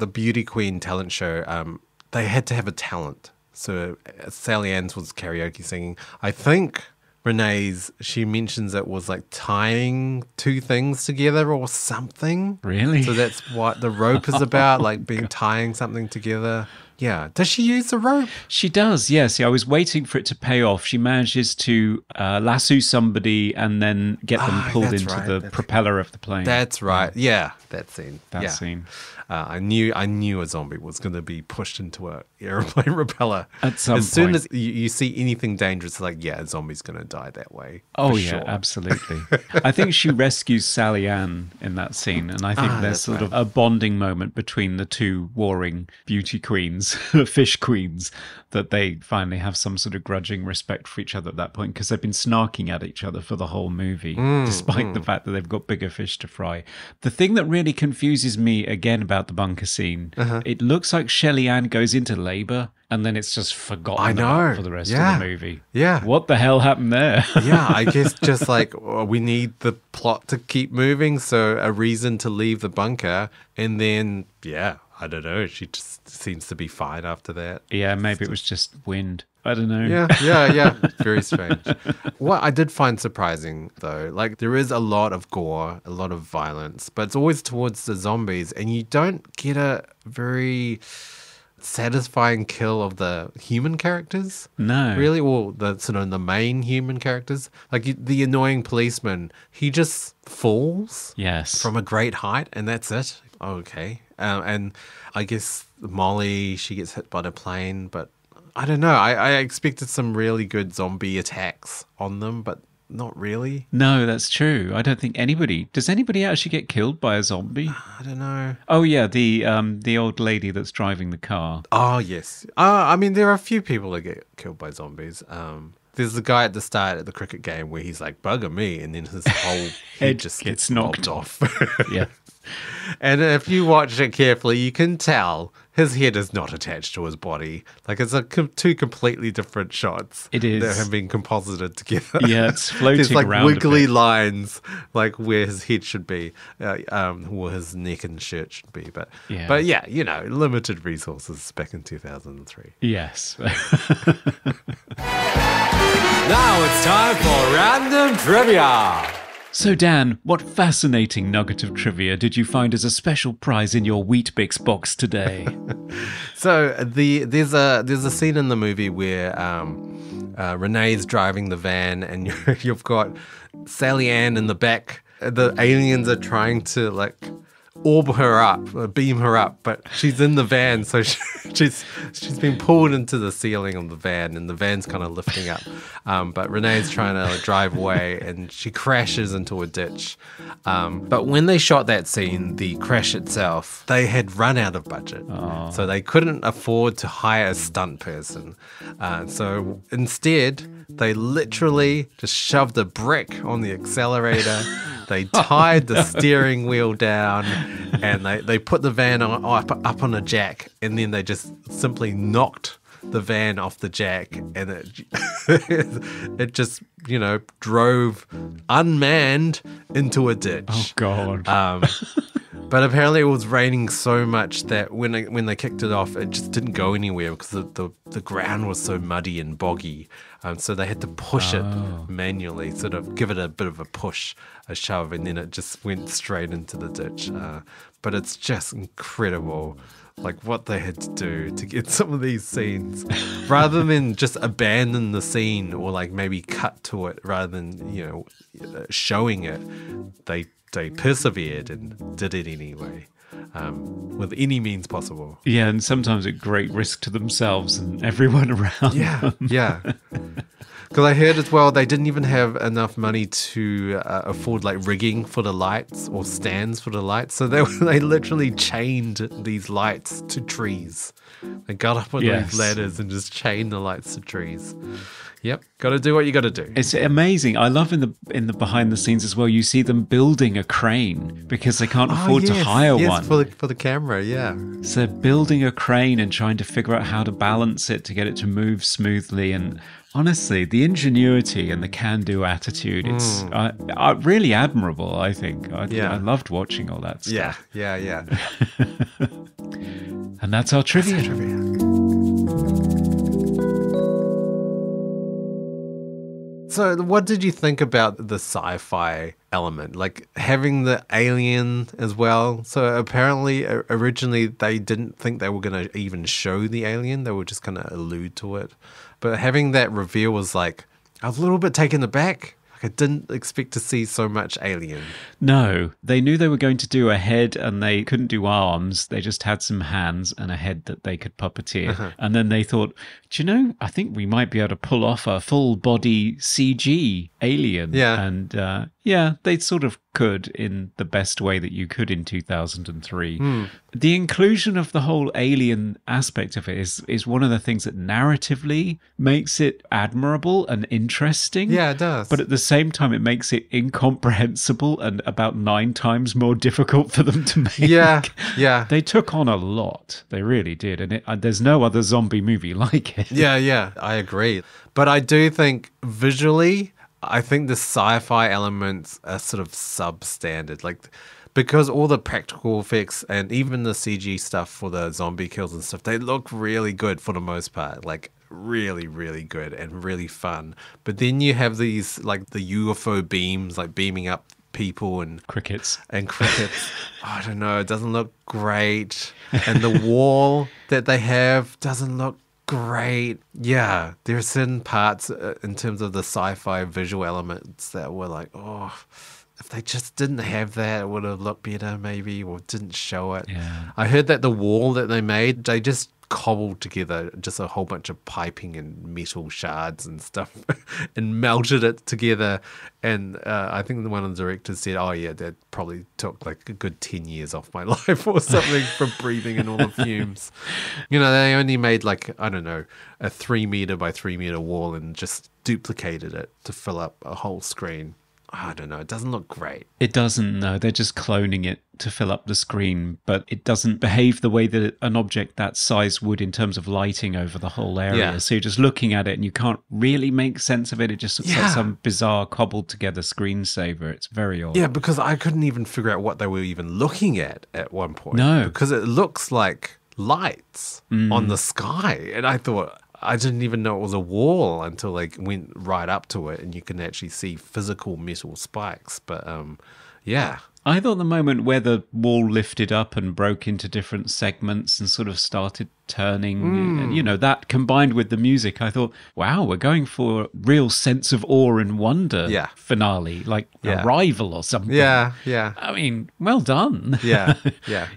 the Beauty Queen talent show, they had to have a talent. So Sally Ann's was karaoke singing. I think Renee's, she mentions it was like tying 2 things together or something. Really? So that's what the rope is about, like tying something together. Yeah. Does she use the rope? She does, yes. I was waiting for it to pay off. She manages to lasso somebody and then get them pulled that's into right. the propeller of the plane. That's right. Yeah, that scene. That scene. I knew a zombie was going to be pushed into a airplane repeller. At some as soon point. as you see anything dangerous, like, yeah, a zombie's going to die that way. Oh, for yeah, sure. absolutely. I think she rescues Sally Ann in that scene, and I think there's that's sort right. of a bonding moment between the two warring beauty queens, fish queens, that they finally have some sort of grudging respect for each other at that point, because they've been snarking at each other for the whole movie, despite the fact that they've got bigger fish to fry. The thing that really confuses me, again, about the bunker scene, it looks like Shelley Ann goes into labour, and then it's just forgotten I know. about for the rest Yeah. of the movie. Yeah. What the hell happened there? Yeah, I guess just like we need the plot to keep moving, so a reason to leave the bunker, and then yeah, I don't know. She just seems to be fine after that. Yeah, maybe it was just wind. I don't know. Yeah. Very strange. What I did find surprising, though, like there is a lot of gore, a lot of violence, but it's always towards the zombies, and you don't get a very satisfying kill of the human characters. No. Really? Or the sort of the main human characters. Like the annoying policeman, he just falls Yes. from a great height, and that's it. Okay. And I guess Molly, she gets hit by the plane, but I don't know. I expected some really good zombie attacks on them, but not really. No, that's true. I don't think anybody... Does anybody actually get killed by a zombie? I don't know. Oh, yeah, the old lady that's driving the car. Oh, yes. I mean, there are a few people that get killed by zombies. There's the guy at the start at the cricket game where he's like, bugger me, and then his whole head just gets knocked off. Yeah. And if you watch it carefully, you can tell his head is not attached to his body. Like, it's two completely different shots. It is. That have been composited together. Yeah, it's floating There's like around a wiggly bit. lines, like where his head should be, or his neck and shirt should be. But yeah, you know, limited resources back in 2003. Yes. Now it's time for random trivia. So, Dan, what fascinating nugget of trivia did you find as a special prize in your Weet-Bix box today? So there's a scene in the movie where Renee's driving the van, and you've got Sally Ann in the back. The aliens are trying to like orb her up, beam her up, but she's in the van, so she's been pulled into the ceiling of the van, and the van's kind of lifting up. But Renee's trying to drive away, and she crashes into a ditch. But when they shot that scene, the crash itself, they had run out of budget, so they couldn't afford to hire a stunt person. So instead, they literally just shoved a brick on the accelerator. They tied the steering wheel down, and they put the van up on a jack, and then they just simply knocked the van off the jack, and it just, you know, drove unmanned into a ditch. Oh, God. But apparently it was raining so much that when they kicked it off, it just didn't go anywhere because the ground was so muddy and boggy. So they had to push it manually, sort of give it a bit of a push, a shove, and then it just went straight into the ditch. But it's just incredible, like what they had to do to get some of these scenes, rather than just abandon the scene or like maybe cut to it, rather than, you know, showing it. They persevered and did it anyway, with any means possible. Yeah, and sometimes at great risk to themselves and everyone around. Yeah. Because I heard as well, they didn't even have enough money to afford like rigging for the lights or stands for the lights. So they literally chained these lights to trees. They got up on these ladders and just chained the lights to trees. Yep, got to do what you got to do. It's amazing. I love in the behind the scenes as well, you see them building a crane because they can't afford to hire one. for the camera, yeah. So they're building a crane and trying to figure out how to balance it to get it to move smoothly. And honestly, the ingenuity and the can-do attitude, it's really admirable, I think. I loved watching all that stuff. Yeah. And that's our trivia. So what did you think about the sci-fi element, like having the alien as well? So apparently originally they didn't think they were going to even show the alien. They were just going to allude to it. But having that reveal was like, I was a little bit taken aback. I didn't expect to see so much alien. No, they knew they were going to do a head and they couldn't do arms. They just had some hands and a head that they could puppeteer. And then they thought, do you know, I think we might be able to pull off a full body CG alien. Yeah. And yeah, they sort of could in the best way that you could in 2003. The inclusion of the whole alien aspect of it is one of the things that narratively makes it admirable and interesting. Yeah, it does. But at the same time, it makes it incomprehensible and about 9 times more difficult for them to make. Yeah. They took on a lot. They really did. And there's no other zombie movie like it. Yeah, I agree. But I do think visually, I think the sci-fi elements are sort of substandard. Like, because all the practical effects and even the CG stuff for the zombie kills and stuff, they look really good for the most part. Like, really, really good and really fun. But then you have these, like, the UFO beams, like, beaming up people and Crickets. I don't know, it doesn't look great. And the wall that they have doesn't look great. Yeah, there are certain parts in terms of the sci-fi visual elements that were like, oh, if they just didn't have that, it would have looked better maybe, or didn't show it. Yeah. I heard that the wall that they made, they just cobbled together just a whole bunch of piping and metal shards and stuff and melted it together. And I think one of the directors said, oh yeah, that probably took like a good 10 years off my life or something from breathing in all the fumes. You know, they only made like, I don't know, a 3 meter by 3 meter wall and just duplicated it to fill up a whole screen. I don't know. It doesn't look great. It doesn't, no. They're just cloning it to fill up the screen, but it doesn't behave the way that an object that size would in terms of lighting over the whole area. Yeah. So you're just looking at it and you can't really make sense of it. It just looks like some bizarre cobbled together screensaver. It's very odd. Yeah, because I couldn't even figure out what they were even looking at one point. No. Because it looks like lights on the sky. And I thought, I didn't even know it was a wall until I went right up to it and you can actually see physical metal spikes. But yeah. I thought the moment where the wall lifted up and broke into different segments and sort of started turning, you know, that combined with the music, I thought, wow, we're going for a real sense of awe and wonder finale, like Arrival or something. Yeah. I mean, well done. Yeah.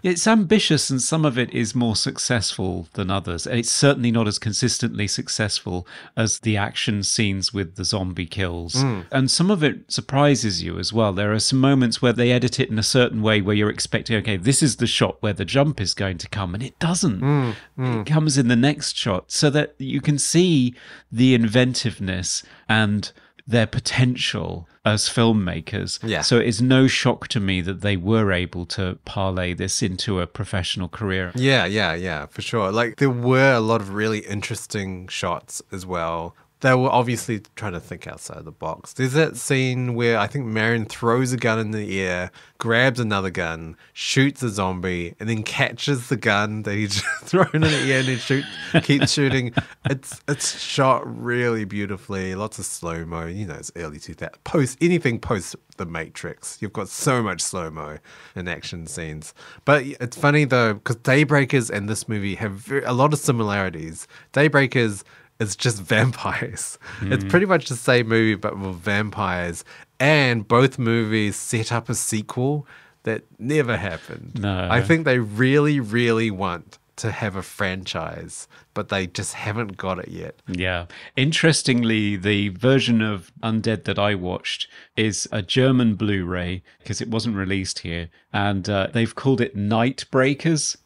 It's ambitious and some of it is more successful than others. It's certainly not as consistently successful as the action scenes with the zombie kills. And some of it surprises you as well. There are some moments where they edit it in a certain way where you're expecting, okay, this is the shot where the jump is going to come, and it doesn't. It comes in the next shot, so that you can see the inventiveness and their potential as filmmakers. Yeah. So it's no shock to me that they were able to parlay this into a professional career. Yeah, for sure. Like, there were a lot of really interesting shots as well. They were obviously trying to think outside the box. There's that scene where I think Marion throws a gun in the air, grabs another gun, shoots a zombie, and then catches the gun that he's thrown in the air and then keeps shooting. It's shot really beautifully. Lots of slow-mo. You know, it's early 2000s. Anything post The Matrix. You've got so much slow-mo in action scenes. But it's funny, though, because Daybreakers and this movie have a lot of similarities. Daybreakers is just vampires. It's pretty much the same movie, but with vampires. And both movies set up a sequel that never happened. No. I think they really, really want to have a franchise, but they just haven't got it yet. Yeah. Interestingly, the version of Undead that I watched is a German Blu-ray because it wasn't released here. And they've called it Night Breakers.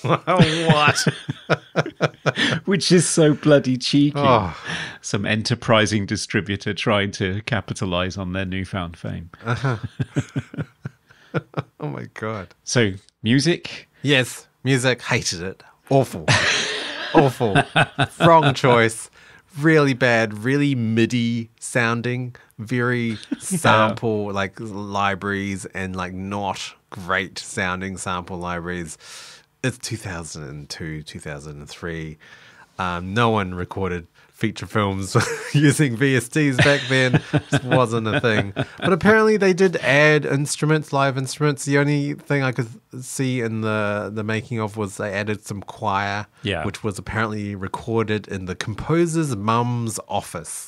What? Which is so bloody cheeky. Oh. Some enterprising distributor trying to capitalize on their newfound fame. Oh my God. So, music? Yes, music, hated it. Awful. Awful. Wrong choice. Really bad, really MIDI sounding, very sample like libraries and like not great sounding sample libraries. It's 2002, 2003. No one recorded feature films using VSTs back then. Just wasn't a thing. But apparently they did add instruments, live instruments. The only thing I could see in the making of was they added some choir, which was apparently recorded in the composer's mum's office.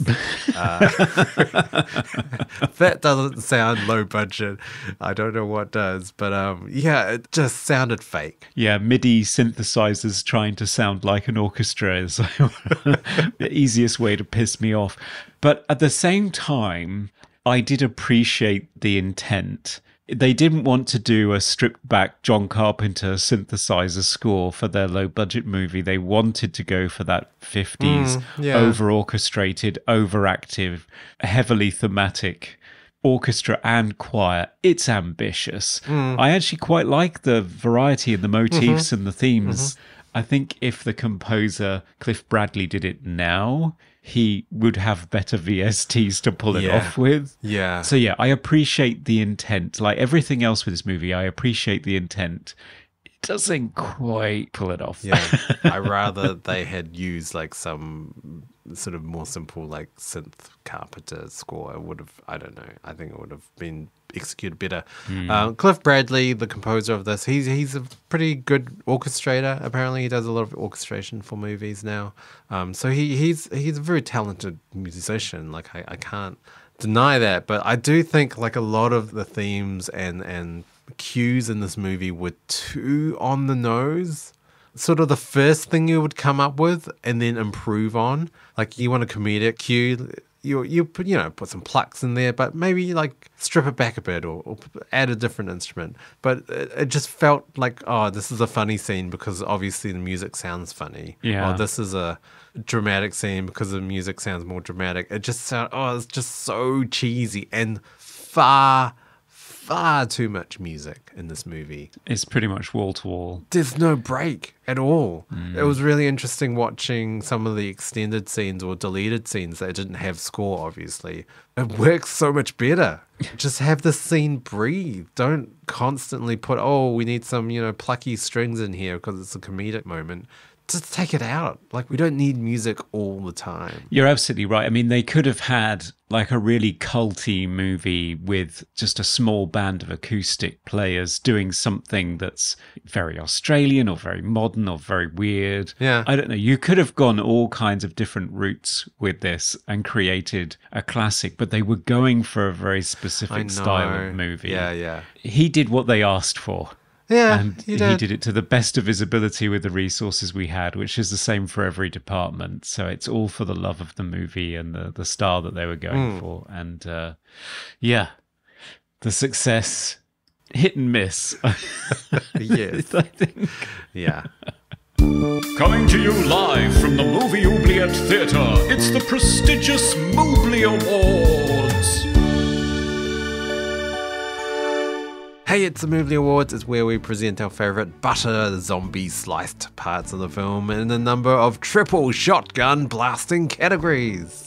That doesn't sound low budget. I don't know what does, but yeah, it just sounded fake. Yeah, MIDI synthesizers trying to sound like an orchestra is the easiest way to piss me off. But at the same time, I did appreciate the intent. They didn't want to do a stripped back John Carpenter synthesizer score for their low budget movie. They wanted to go for that 50s over orchestrated, overactive, heavily thematic orchestra and choir. It's ambitious. I actually quite like the variety in the motifs and the themes. I think if the composer Cliff Bradley did it now, he would have better VSTs to pull it off with. Yeah. So yeah, I appreciate the intent. Like everything else with this movie, I appreciate the intent. It doesn't quite pull it off. Yeah. I rather they had used like some sort of more simple like synth Carpenter score. It would have, I don't know, I think it would have been executed better. Cliff Bradley, the composer of this, he's a pretty good orchestrator. Apparently he does a lot of orchestration for movies now. So he's a very talented musician. Like I can't deny that, but I do think like a lot of the themes and cues in this movie were too on the nose. Sort of the first thing you would come up with and then improve on. Like you want a comedic cue, you put some plucks in there, but maybe like strip it back a bit or add a different instrument. But it just felt like, oh, this is a funny scene because obviously the music sounds funny. Yeah. Or this is a dramatic scene because the music sounds more dramatic. It just sounds, it's just so cheesy and far too much music in this movie. It's pretty much wall to wall. There's no break at all. It was really interesting watching some of the extended scenes or deleted scenes that didn't have score, obviously. It works so much better. Just have the scene breathe. Don't constantly put, we need some, plucky strings in here because it's a comedic moment. Just take it out. Like, we don't need music all the time. You're absolutely right. I mean, they could have had like a really culty movie with just a small band of acoustic players doing something that's very Australian or very modern or very weird. Yeah. I don't know. You could have gone all kinds of different routes with this and created a classic, but they were going for a very specific style of movie. Yeah. He did what they asked for. Yeah, and he did it to the best of his ability with the resources we had, which is the same for every department. So it's all for the love of the movie and the style that they were going for. And the success, hit and miss. Yes. I think. Yeah. Coming to you live from the Movie Oubliette Theatre, it's the prestigious Mobley Awards. Hey, it's the Movie Awards. It's where we present our favourite butter zombie sliced parts of the film in a number of triple shotgun blasting categories.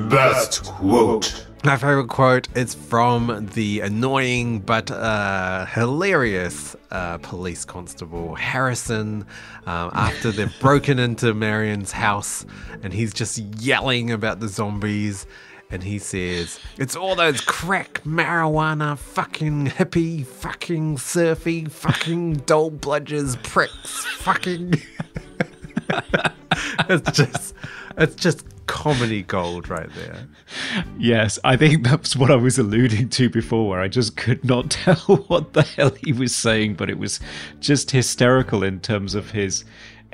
Best quote. My favourite quote is from the annoying but hilarious police constable Harrison after they've broken into Marion's house and he's just yelling about the zombies. And he says, it's all those crack, marijuana, fucking hippie, fucking surfy, fucking doll bludgers, pricks, fucking... It's just comedy gold right there. Yes, I think that's what I was alluding to before, where I just could not tell what the hell he was saying, but it was just hysterical in terms of his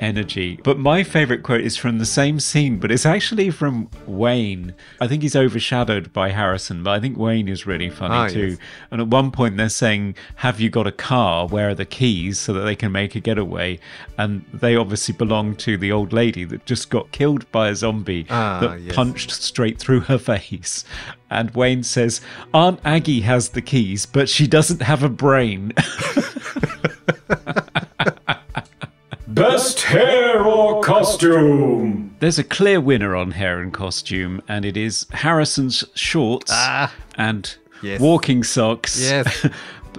energy. But my favorite quote is from the same scene, but it's actually from Wayne. I think he's overshadowed by Harrison, but I think Wayne is really funny too. Yes. And at one point they're saying, have you got a car? Where are the keys? So that they can make a getaway. And they obviously belong to the old lady that just got killed by a zombie that punched straight through her face. And Wayne says, Aunt Aggie has the keys, but she doesn't have a brain. Best hair or costume? There's a clear winner on hair and costume, and it is Harrison's shorts and walking socks. Yes.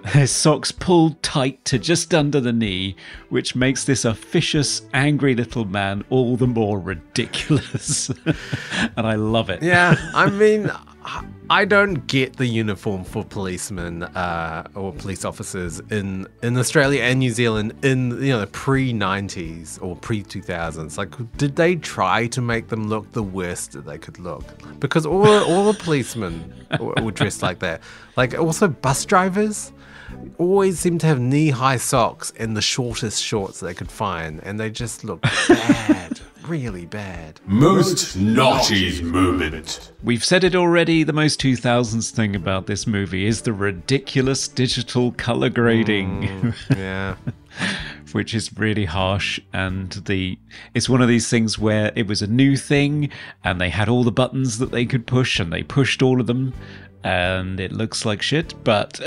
his socks pulled tight to just under the knee, which makes this officious, angry little man all the more ridiculous. And I love it. Yeah, I mean, I don't get the uniform for policemen or police officers in Australia and New Zealand in the pre-90s or pre-2000s. Like, did they try to make them look the worst that they could look? Because all the policemen were dressed like that. Like, also bus drivers always seem to have knee-high socks and the shortest shorts they could find, and they just look bad. Really bad. Most naughty moment. We've said it already, the most 2000s thing about this movie is the ridiculous digital color grading. Yeah. Which is really harsh, and it's one of these things where it was a new thing and they had all the buttons that they could push and they pushed all of them and it looks like shit, but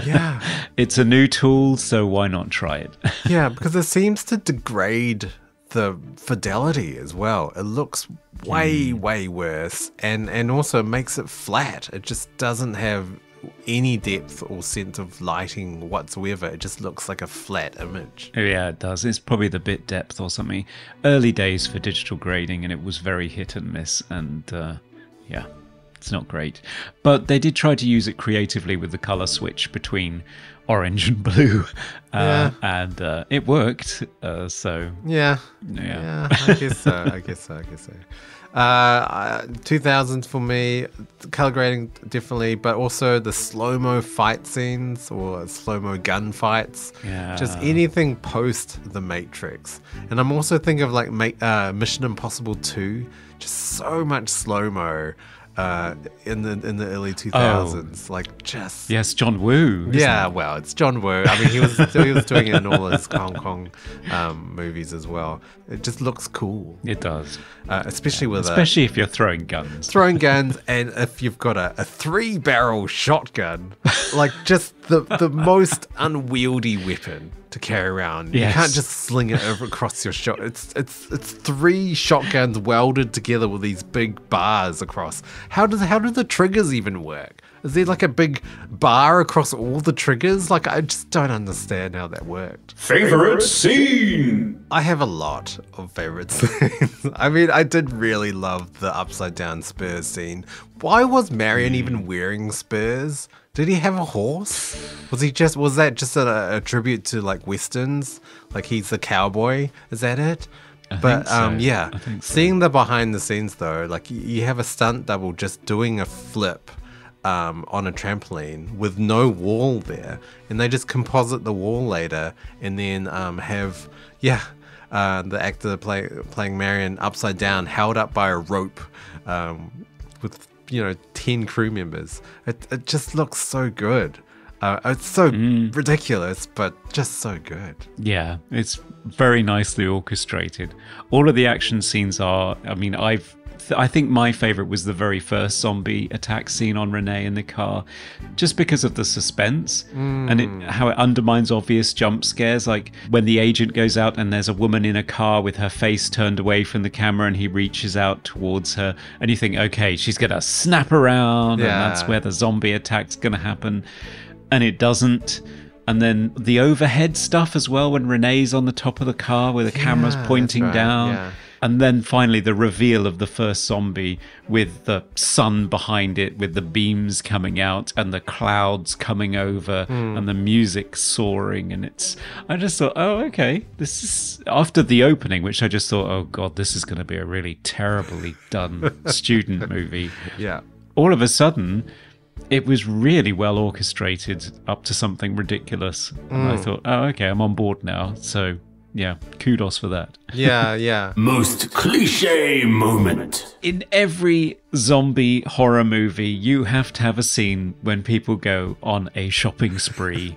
yeah, it's a new tool, so why not try it? Yeah, because it seems to degrade the fidelity as well. It looks way worse, and also makes it flat. It just doesn't have any depth or sense of lighting whatsoever. It just looks like a flat image. Yeah, it does. It's probably the bit depth or something. Early days for digital grading, and it was very hit and miss, and yeah, it's not great. But they did try to use it creatively with the color switch between orange and blue, and it worked. So yeah, I guess so. 2000s for me, color grading definitely, but also the slow-mo fight scenes or slow-mo gun fights. Yeah. Just anything post The Matrix. And I'm also thinking of like Mission Impossible 2, just so much slow-mo in the early 2000s. Like, just... Yes, John Woo. Yeah, well, it's John Woo. I mean, he was doing it in all his Hong Kong movies as well. It just looks cool. It does. Especially if you're throwing guns. And if you've got a 3-barrel shotgun, like just the most unwieldy weapon to carry around. Yes. You can't just sling it across your shot. It's 3 shotguns welded together with these big bars across. How do the triggers even work? Is there like a big bar across all the triggers? Like, I just don't understand how that worked. Favorite scene? I have a lot of favorite scenes. I mean, I did really love the upside down spurs scene. Why was Marion even wearing spurs? Did he have a horse? Was that just a tribute to like westerns? Like, he's the cowboy? Is that it? Yeah. I think so. Seeing the behind the scenes though, like you have a stunt double just doing a flip on a trampoline with no wall there, and they just composite the wall later, and then have the actor playing Marion upside down, held up by a rope, with 10 crew members. It just looks so good. It's so ridiculous, but just so good. Yeah, it's very nicely orchestrated. All of the action scenes are, I mean, I think my favorite was the very first zombie attack scene on Renee in the car, just because of the suspense and how it undermines obvious jump scares. Like when the agent goes out and there's a woman in a car with her face turned away from the camera and he reaches out towards her and you think, okay, she's going to snap around and that's where the zombie attack's going to happen. And it doesn't. And then the overhead stuff as well, when Renee's on the top of the car with the cameras pointing down. Yeah. And then finally the reveal of the first zombie with the sun behind it, with the beams coming out and the clouds coming over and the music soaring. And I just thought, oh, okay, this is, after the opening, which I just thought, oh God, this is going to be a really terribly done student movie. Yeah. All of a sudden, it was really well orchestrated up to something ridiculous. And I thought, oh, okay, I'm on board now. So yeah, kudos for that. Yeah. Most cliche moment. In every zombie horror movie, you have to have a scene when people go on a shopping spree.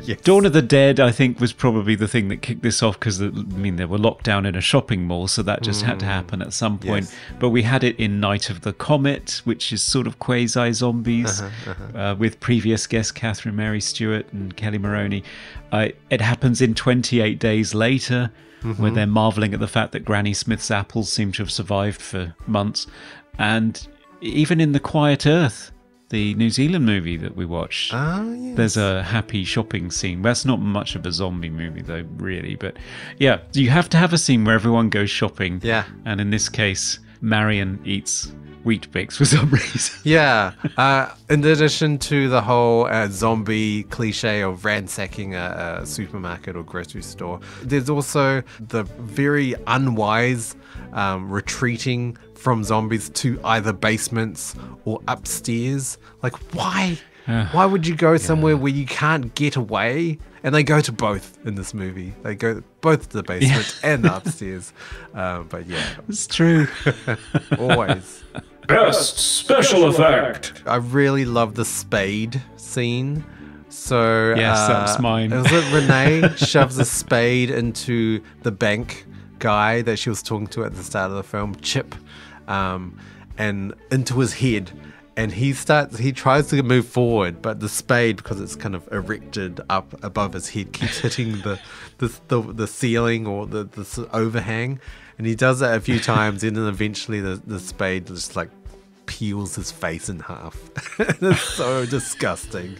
Yes. Dawn of the Dead, I think, was probably the thing that kicked this off because, I mean, they were locked down in a shopping mall, so that just had to happen at some point. Yes. But we had it in Night of the Comet, which is sort of quasi-zombies, with previous guests Catherine Mary Stewart and Kelly Maroney. It happens in 28 Days Later, where they're marveling at the fact that Granny Smith's apples seem to have survived for months. And even in The Quiet Earth, the New Zealand movie that we watched. Yes. There's a happy shopping scene. That's not much of a zombie movie, though, really. But yeah, you have to have a scene where everyone goes shopping. Yeah. And in this case, Marion eats Wheat Bix for some reason. Yeah. In addition to the whole zombie cliche of ransacking a supermarket or grocery store, there's also the very unwise retreating from zombies to either basements or upstairs. Like, why? Why would you go somewhere where you can't get away? And they go to both in this movie. They go both to the basement and the upstairs. But yeah. It's true. Always. Best special effect. I really love the spade scene. So Yes, that's mine. Was it Renee shoves a spade into the bank guy that she was talking to at the start of the film, Chip, and into his head. And he tries to move forward, but the spade, because it's kind of erected up above his head, keeps hitting the ceiling or the overhang. And he does that a few times, and then eventually the spade just like peels his face in half. It's so disgusting.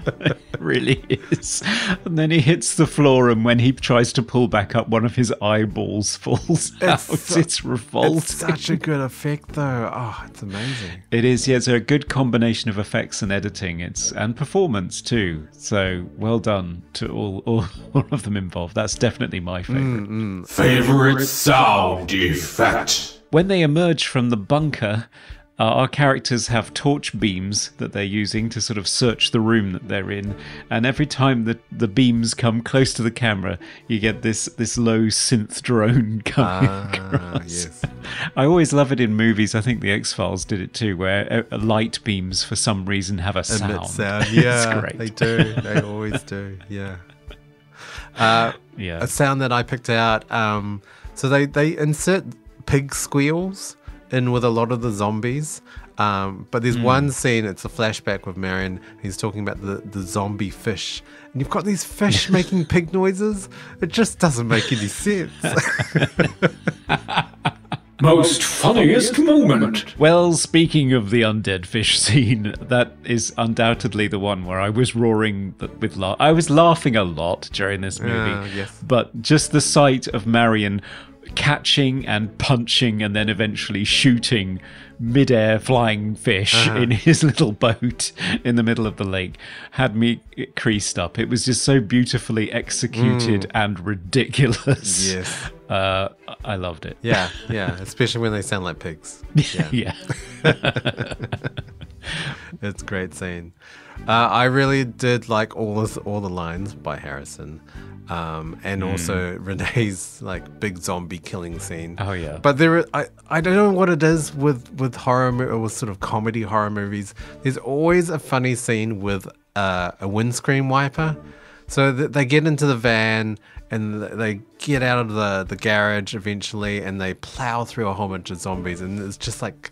It really is. And then he hits the floor, and when he tries to pull back up, one of his eyeballs falls out. It's revolting. It's such a good effect, though. Oh, it's amazing. It is, yeah. It's a good combination of effects and editing. And performance too. So well done to all of them involved. That's definitely my favourite. Favorite sound effect. When they emerge from the bunker, our characters have torch beams that they're using to sort of search the room that they're in. And every time the beams come close to the camera, you get this low synth drone coming across. Yes. I always love it in movies. I think the X-Files did it too, where light beams for some reason have a sound. Emit sound. Yeah, it's great. They do. They always do. Yeah. Yeah. A sound that I picked out. So they insert pig squeals in with a lot of the zombies. But there's one scene, it's a flashback with Marion. He's talking about the zombie fish. And you've got these fish making pig noises. It just doesn't make any sense. Most funniest moment. Well, speaking of the undead fish scene, that is undoubtedly the one where I was roaring with I was laughing a lot during this movie. Yes. But just the sight of Marion catching and punching and then eventually shooting mid-air flying fish in his little boat in the middle of the lake had me creased up. It was just so beautifully executed and ridiculous. Yes. I loved it. Yeah, especially when they sound like pigs. Yeah. It's a great scene. I really did like all the lines by Harrison. And also Renee's like big zombie killing scene. Oh yeah. But I don't know what it is with horror or with sort of comedy horror movies. There's always a funny scene with a windscreen wiper. So they get into the van and they get out of the garage eventually, and they plow through a whole bunch of zombies, and it's just like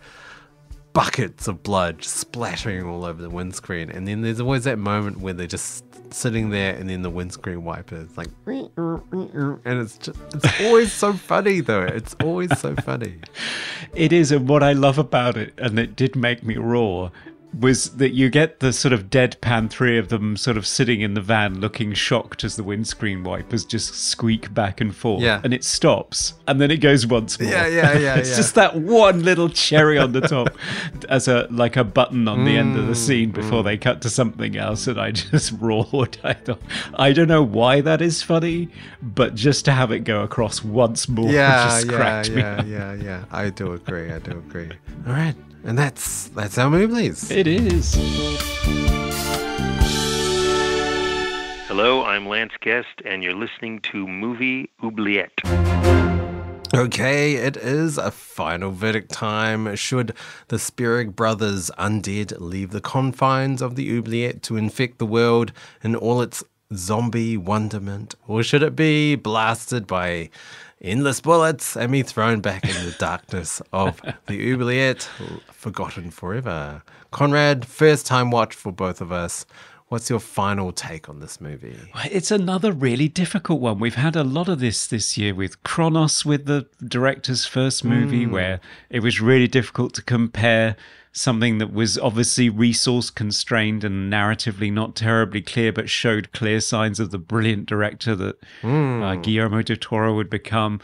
buckets of blood splattering all over the windscreen. And then there's always that moment where they're just sitting there, and then the windscreen wiper is like, and it's always so funny though. It's always so funny. It is, and what I love about it, and it did make me roar, was that you get the sort of deadpan three of them sort of sitting in the van looking shocked as the windscreen wipers just squeak back and forth. Yeah. And it stops, and then it goes once more. Yeah. It's just that one little cherry on the top as a button on the end of the scene before they cut to something else, and I just roared. I thought, I don't know why that is funny, but just to have it go across once more just cracked me up. Yeah. I do agree. All right. And that's our movies. It is. Hello, I'm Lance Guest, and you're listening to Movie Oubliette. Okay, it is a final verdict time. Should the Spierig Brothers Undead leave the confines of the oubliette to infect the world in all its zombie wonderment? Or should it be blasted by endless bullets and be thrown back in the darkness of the oubliette, forgotten forever? Conrad, first time watch for both of us. What's your final take on this movie? It's another really difficult one. We've had a lot of this year with Kronos, with the director's first movie, where it was really difficult to compare something that was obviously resource constrained and narratively not terribly clear, but showed clear signs of the brilliant director that Guillermo del Toro would become.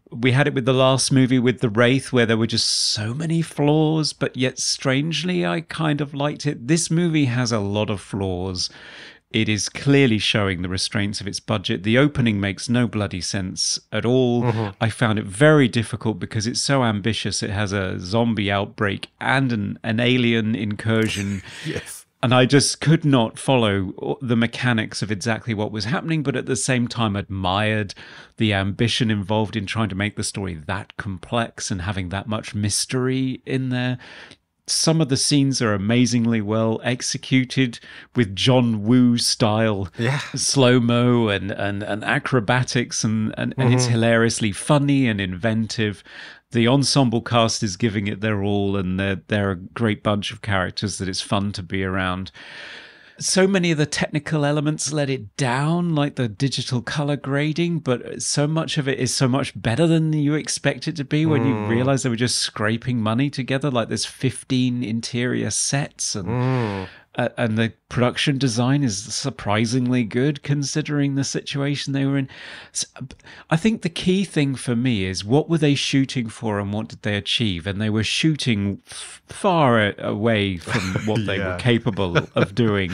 We had it with the last movie with The Wraith, where there were just so many flaws, but yet strangely, I kind of liked it. This movie has a lot of flaws. It is clearly showing the restraints of its budget. The opening makes no bloody sense at all. I found it very difficult because it's so ambitious. It has a zombie outbreak and an alien incursion. Yes. And I just could not follow the mechanics of exactly what was happening, but at the same time admired the ambition involved in trying to make the story that complex and having that much mystery in there. Some of the scenes are amazingly well executed with John Woo style slow-mo and acrobatics, and it's hilariously funny and inventive. The ensemble cast is giving it their all, and they're a great bunch of characters that it's fun to be around. So many of the technical elements let it down, like the digital color grading, but so much of it is so much better than you expect it to be when you realize they were just scraping money together. Like there's 15 interior sets, and the production design is surprisingly good considering the situation they were in. So, I think the key thing for me is, what were they shooting for and what did they achieve? And they were shooting far away from what they were capable of doing.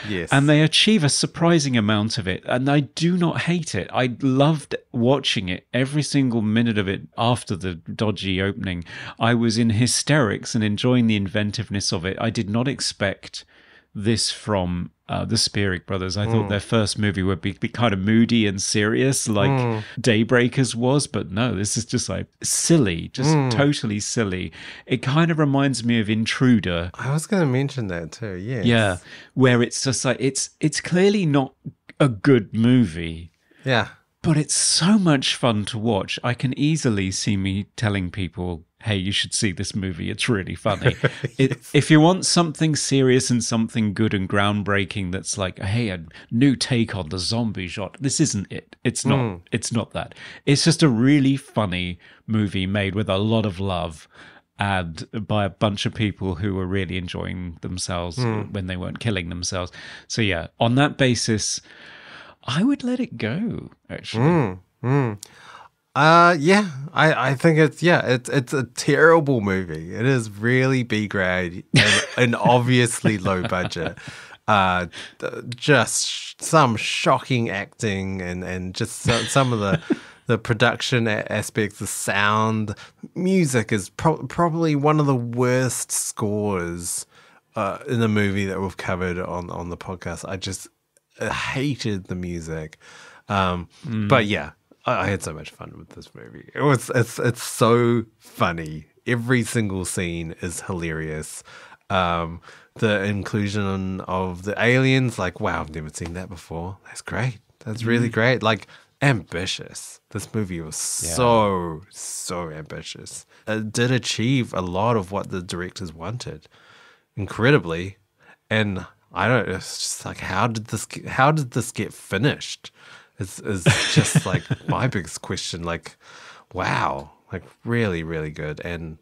Yes. And they achieve a surprising amount of it. And I do not hate it. I loved watching it. Every single minute of it after the dodgy opening, I was in hysterics and enjoying the inventiveness of it. I did not expect this from the Spierig Brothers. I thought their first movie would be kind of moody and serious like Daybreakers was, but no, this is just like silly, just totally silly. It kind of reminds me of Intruder. I was going to mention that too, yes. Yeah, where it's just like, it's clearly not a good movie. Yeah. But it's so much fun to watch. I can easily see me telling people, hey, you should see this movie. It's really funny. If you want something serious and something good and groundbreaking that's like, hey, a new take on the zombie genre, this isn't it. It's not. It's not that. It's just a really funny movie made with a lot of love and by a bunch of people who were really enjoying themselves when they weren't killing themselves. So yeah, on that basis, I would let it go, actually. I think it's a terrible movie. It is really B grade and obviously low budget. Just some shocking acting and just some of the production aspects, the sound, music is probably one of the worst scores in a movie that we've covered on the podcast. I just hated the music, but yeah. I had so much fun with this movie. It's so funny. Every single scene is hilarious. The inclusion of the aliens, like, wow, I've never seen that before. That's great. That's really great. Like, ambitious. This movie was so ambitious. It did achieve a lot of what the directors wanted, incredibly. And it's just like, how did this get finished? Is just like my biggest question. Like, wow, like really, really good. And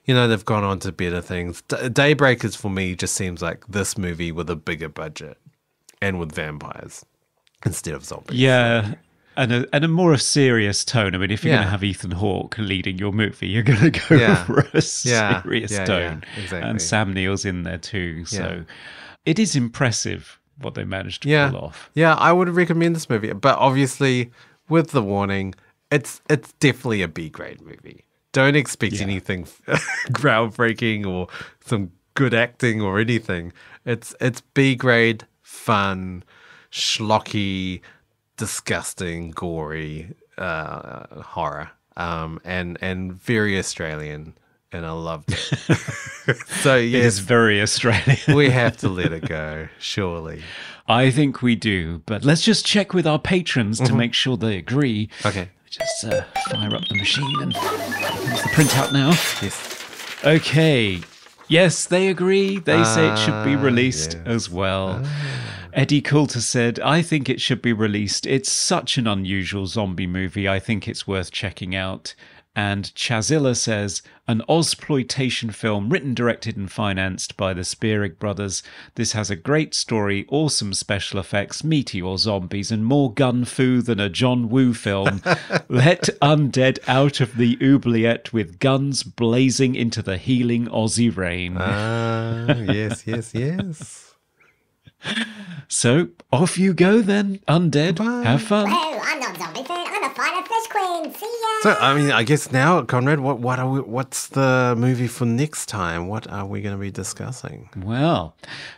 they've gone on to better things. Daybreakers for me just seems like this movie with a bigger budget and with vampires instead of zombies. Yeah, and a more serious tone. I mean, if you're going to have Ethan Hawke leading your movie, you're going to go for a serious tone. Yeah, exactly. And Sam Neill's in there too. So it is impressive what they managed to pull off. Yeah, I would recommend this movie, but obviously with the warning, it's definitely a B grade movie. Don't expect anything groundbreaking or some good acting or anything. It's B grade, fun, schlocky, disgusting, gory horror, and very Australian. And I loved it. So yes, it is very Australian. We have to let it go, surely. I think we do, but let's just check with our patrons to make sure they agree. Okay. Just fire up the machine and use the printout now. Yes. Okay. Yes, they agree. They say it should be released as well. Eddie Coulter said, I think it should be released. It's such an unusual zombie movie. I think it's worth checking out. And Chazilla says, an Ozploitation film written, directed and financed by the Spierig Brothers. This has a great story, awesome special effects, meteor zombies, and more gun fu than a John Woo film. Let Undead out of the oubliette with guns blazing into the healing Aussie rain. Yes, yes, yes. So, off you go then, Undead. Bye. Have fun. Oh, I'm not zombie food. I'm a fighter fish queen. See ya. So, I mean, I guess now, Conrad, what's the movie for next time? What are we going to be discussing? Well,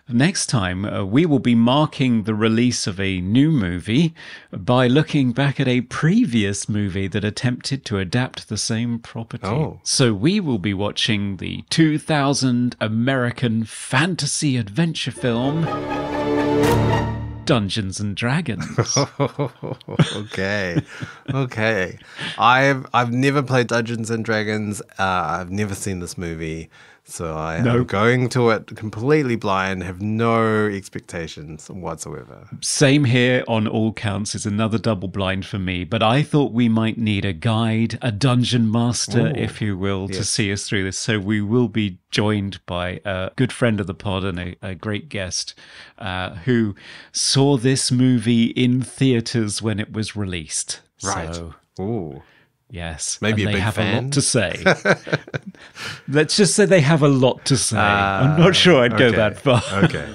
next time we will be marking the release of a new movie by looking back at a previous movie that attempted to adapt the same property. Oh. So we will be watching the 2000 American fantasy adventure film Dungeons and Dragons. Okay. I've never played Dungeons and Dragons. I've never seen this movie. So I am going to it completely blind, have no expectations whatsoever. Same here on all counts. Is another double blind for me. But I thought we might need a guide, a dungeon master, if you will, to see us through this. So we will be joined by a good friend of the pod and a great guest who saw this movie in theatres when it was released. Right. So, Ooh. Yes. Maybe and a they big have fan? a lot to say. Let's just say they have a lot to say. I'm not sure I'd go that far. Okay.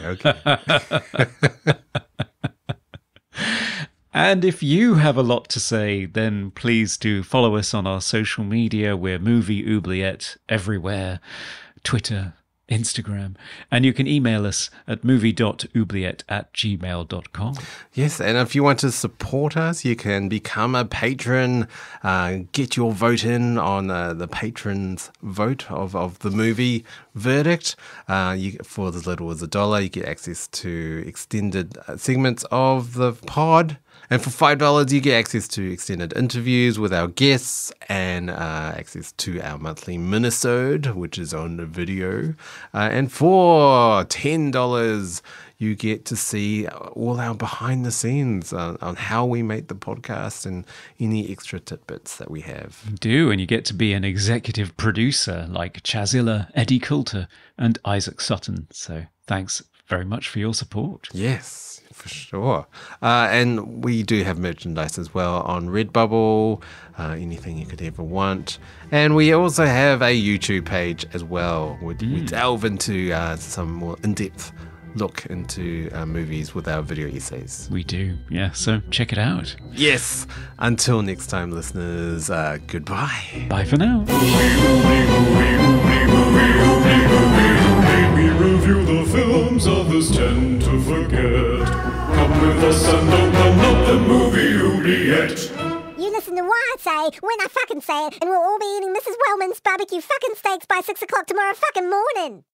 And if you have a lot to say, then please do follow us on our social media. We're Movie Oubliette everywhere. Twitter, Instagram. And you can email us at movie.oubliette@gmail.com. Yes, and if you want to support us, you can become a patron, get your vote in on the patrons' vote of the movie verdict. For as little as $1, you get access to extended segments of the pod. And for $5, you get access to extended interviews with our guests and access to our monthly minisode, which is on video. And for $10, you get to see all our behind the scenes on how we make the podcast and any extra tidbits that we have. You do, and you get to be an executive producer like Chazilla, Eddie Coulter, and Isaac Sutton. So thanks very much for your support. Yes, for sure. And we do have merchandise as well on Redbubble, anything you could ever want. And we also have a YouTube page as well. We delve into some more in-depth look into movies with our video essays. We do, yeah, so check it out. Yes. Until next time, listeners, goodbye. Bye for now. We review the films others tend to forget. Come with us and open up the movie oubliette. You listen to what I say when I fucking say it, and we'll all be eating Mrs. Wellman's barbecue fucking steaks by 6 o'clock tomorrow fucking morning.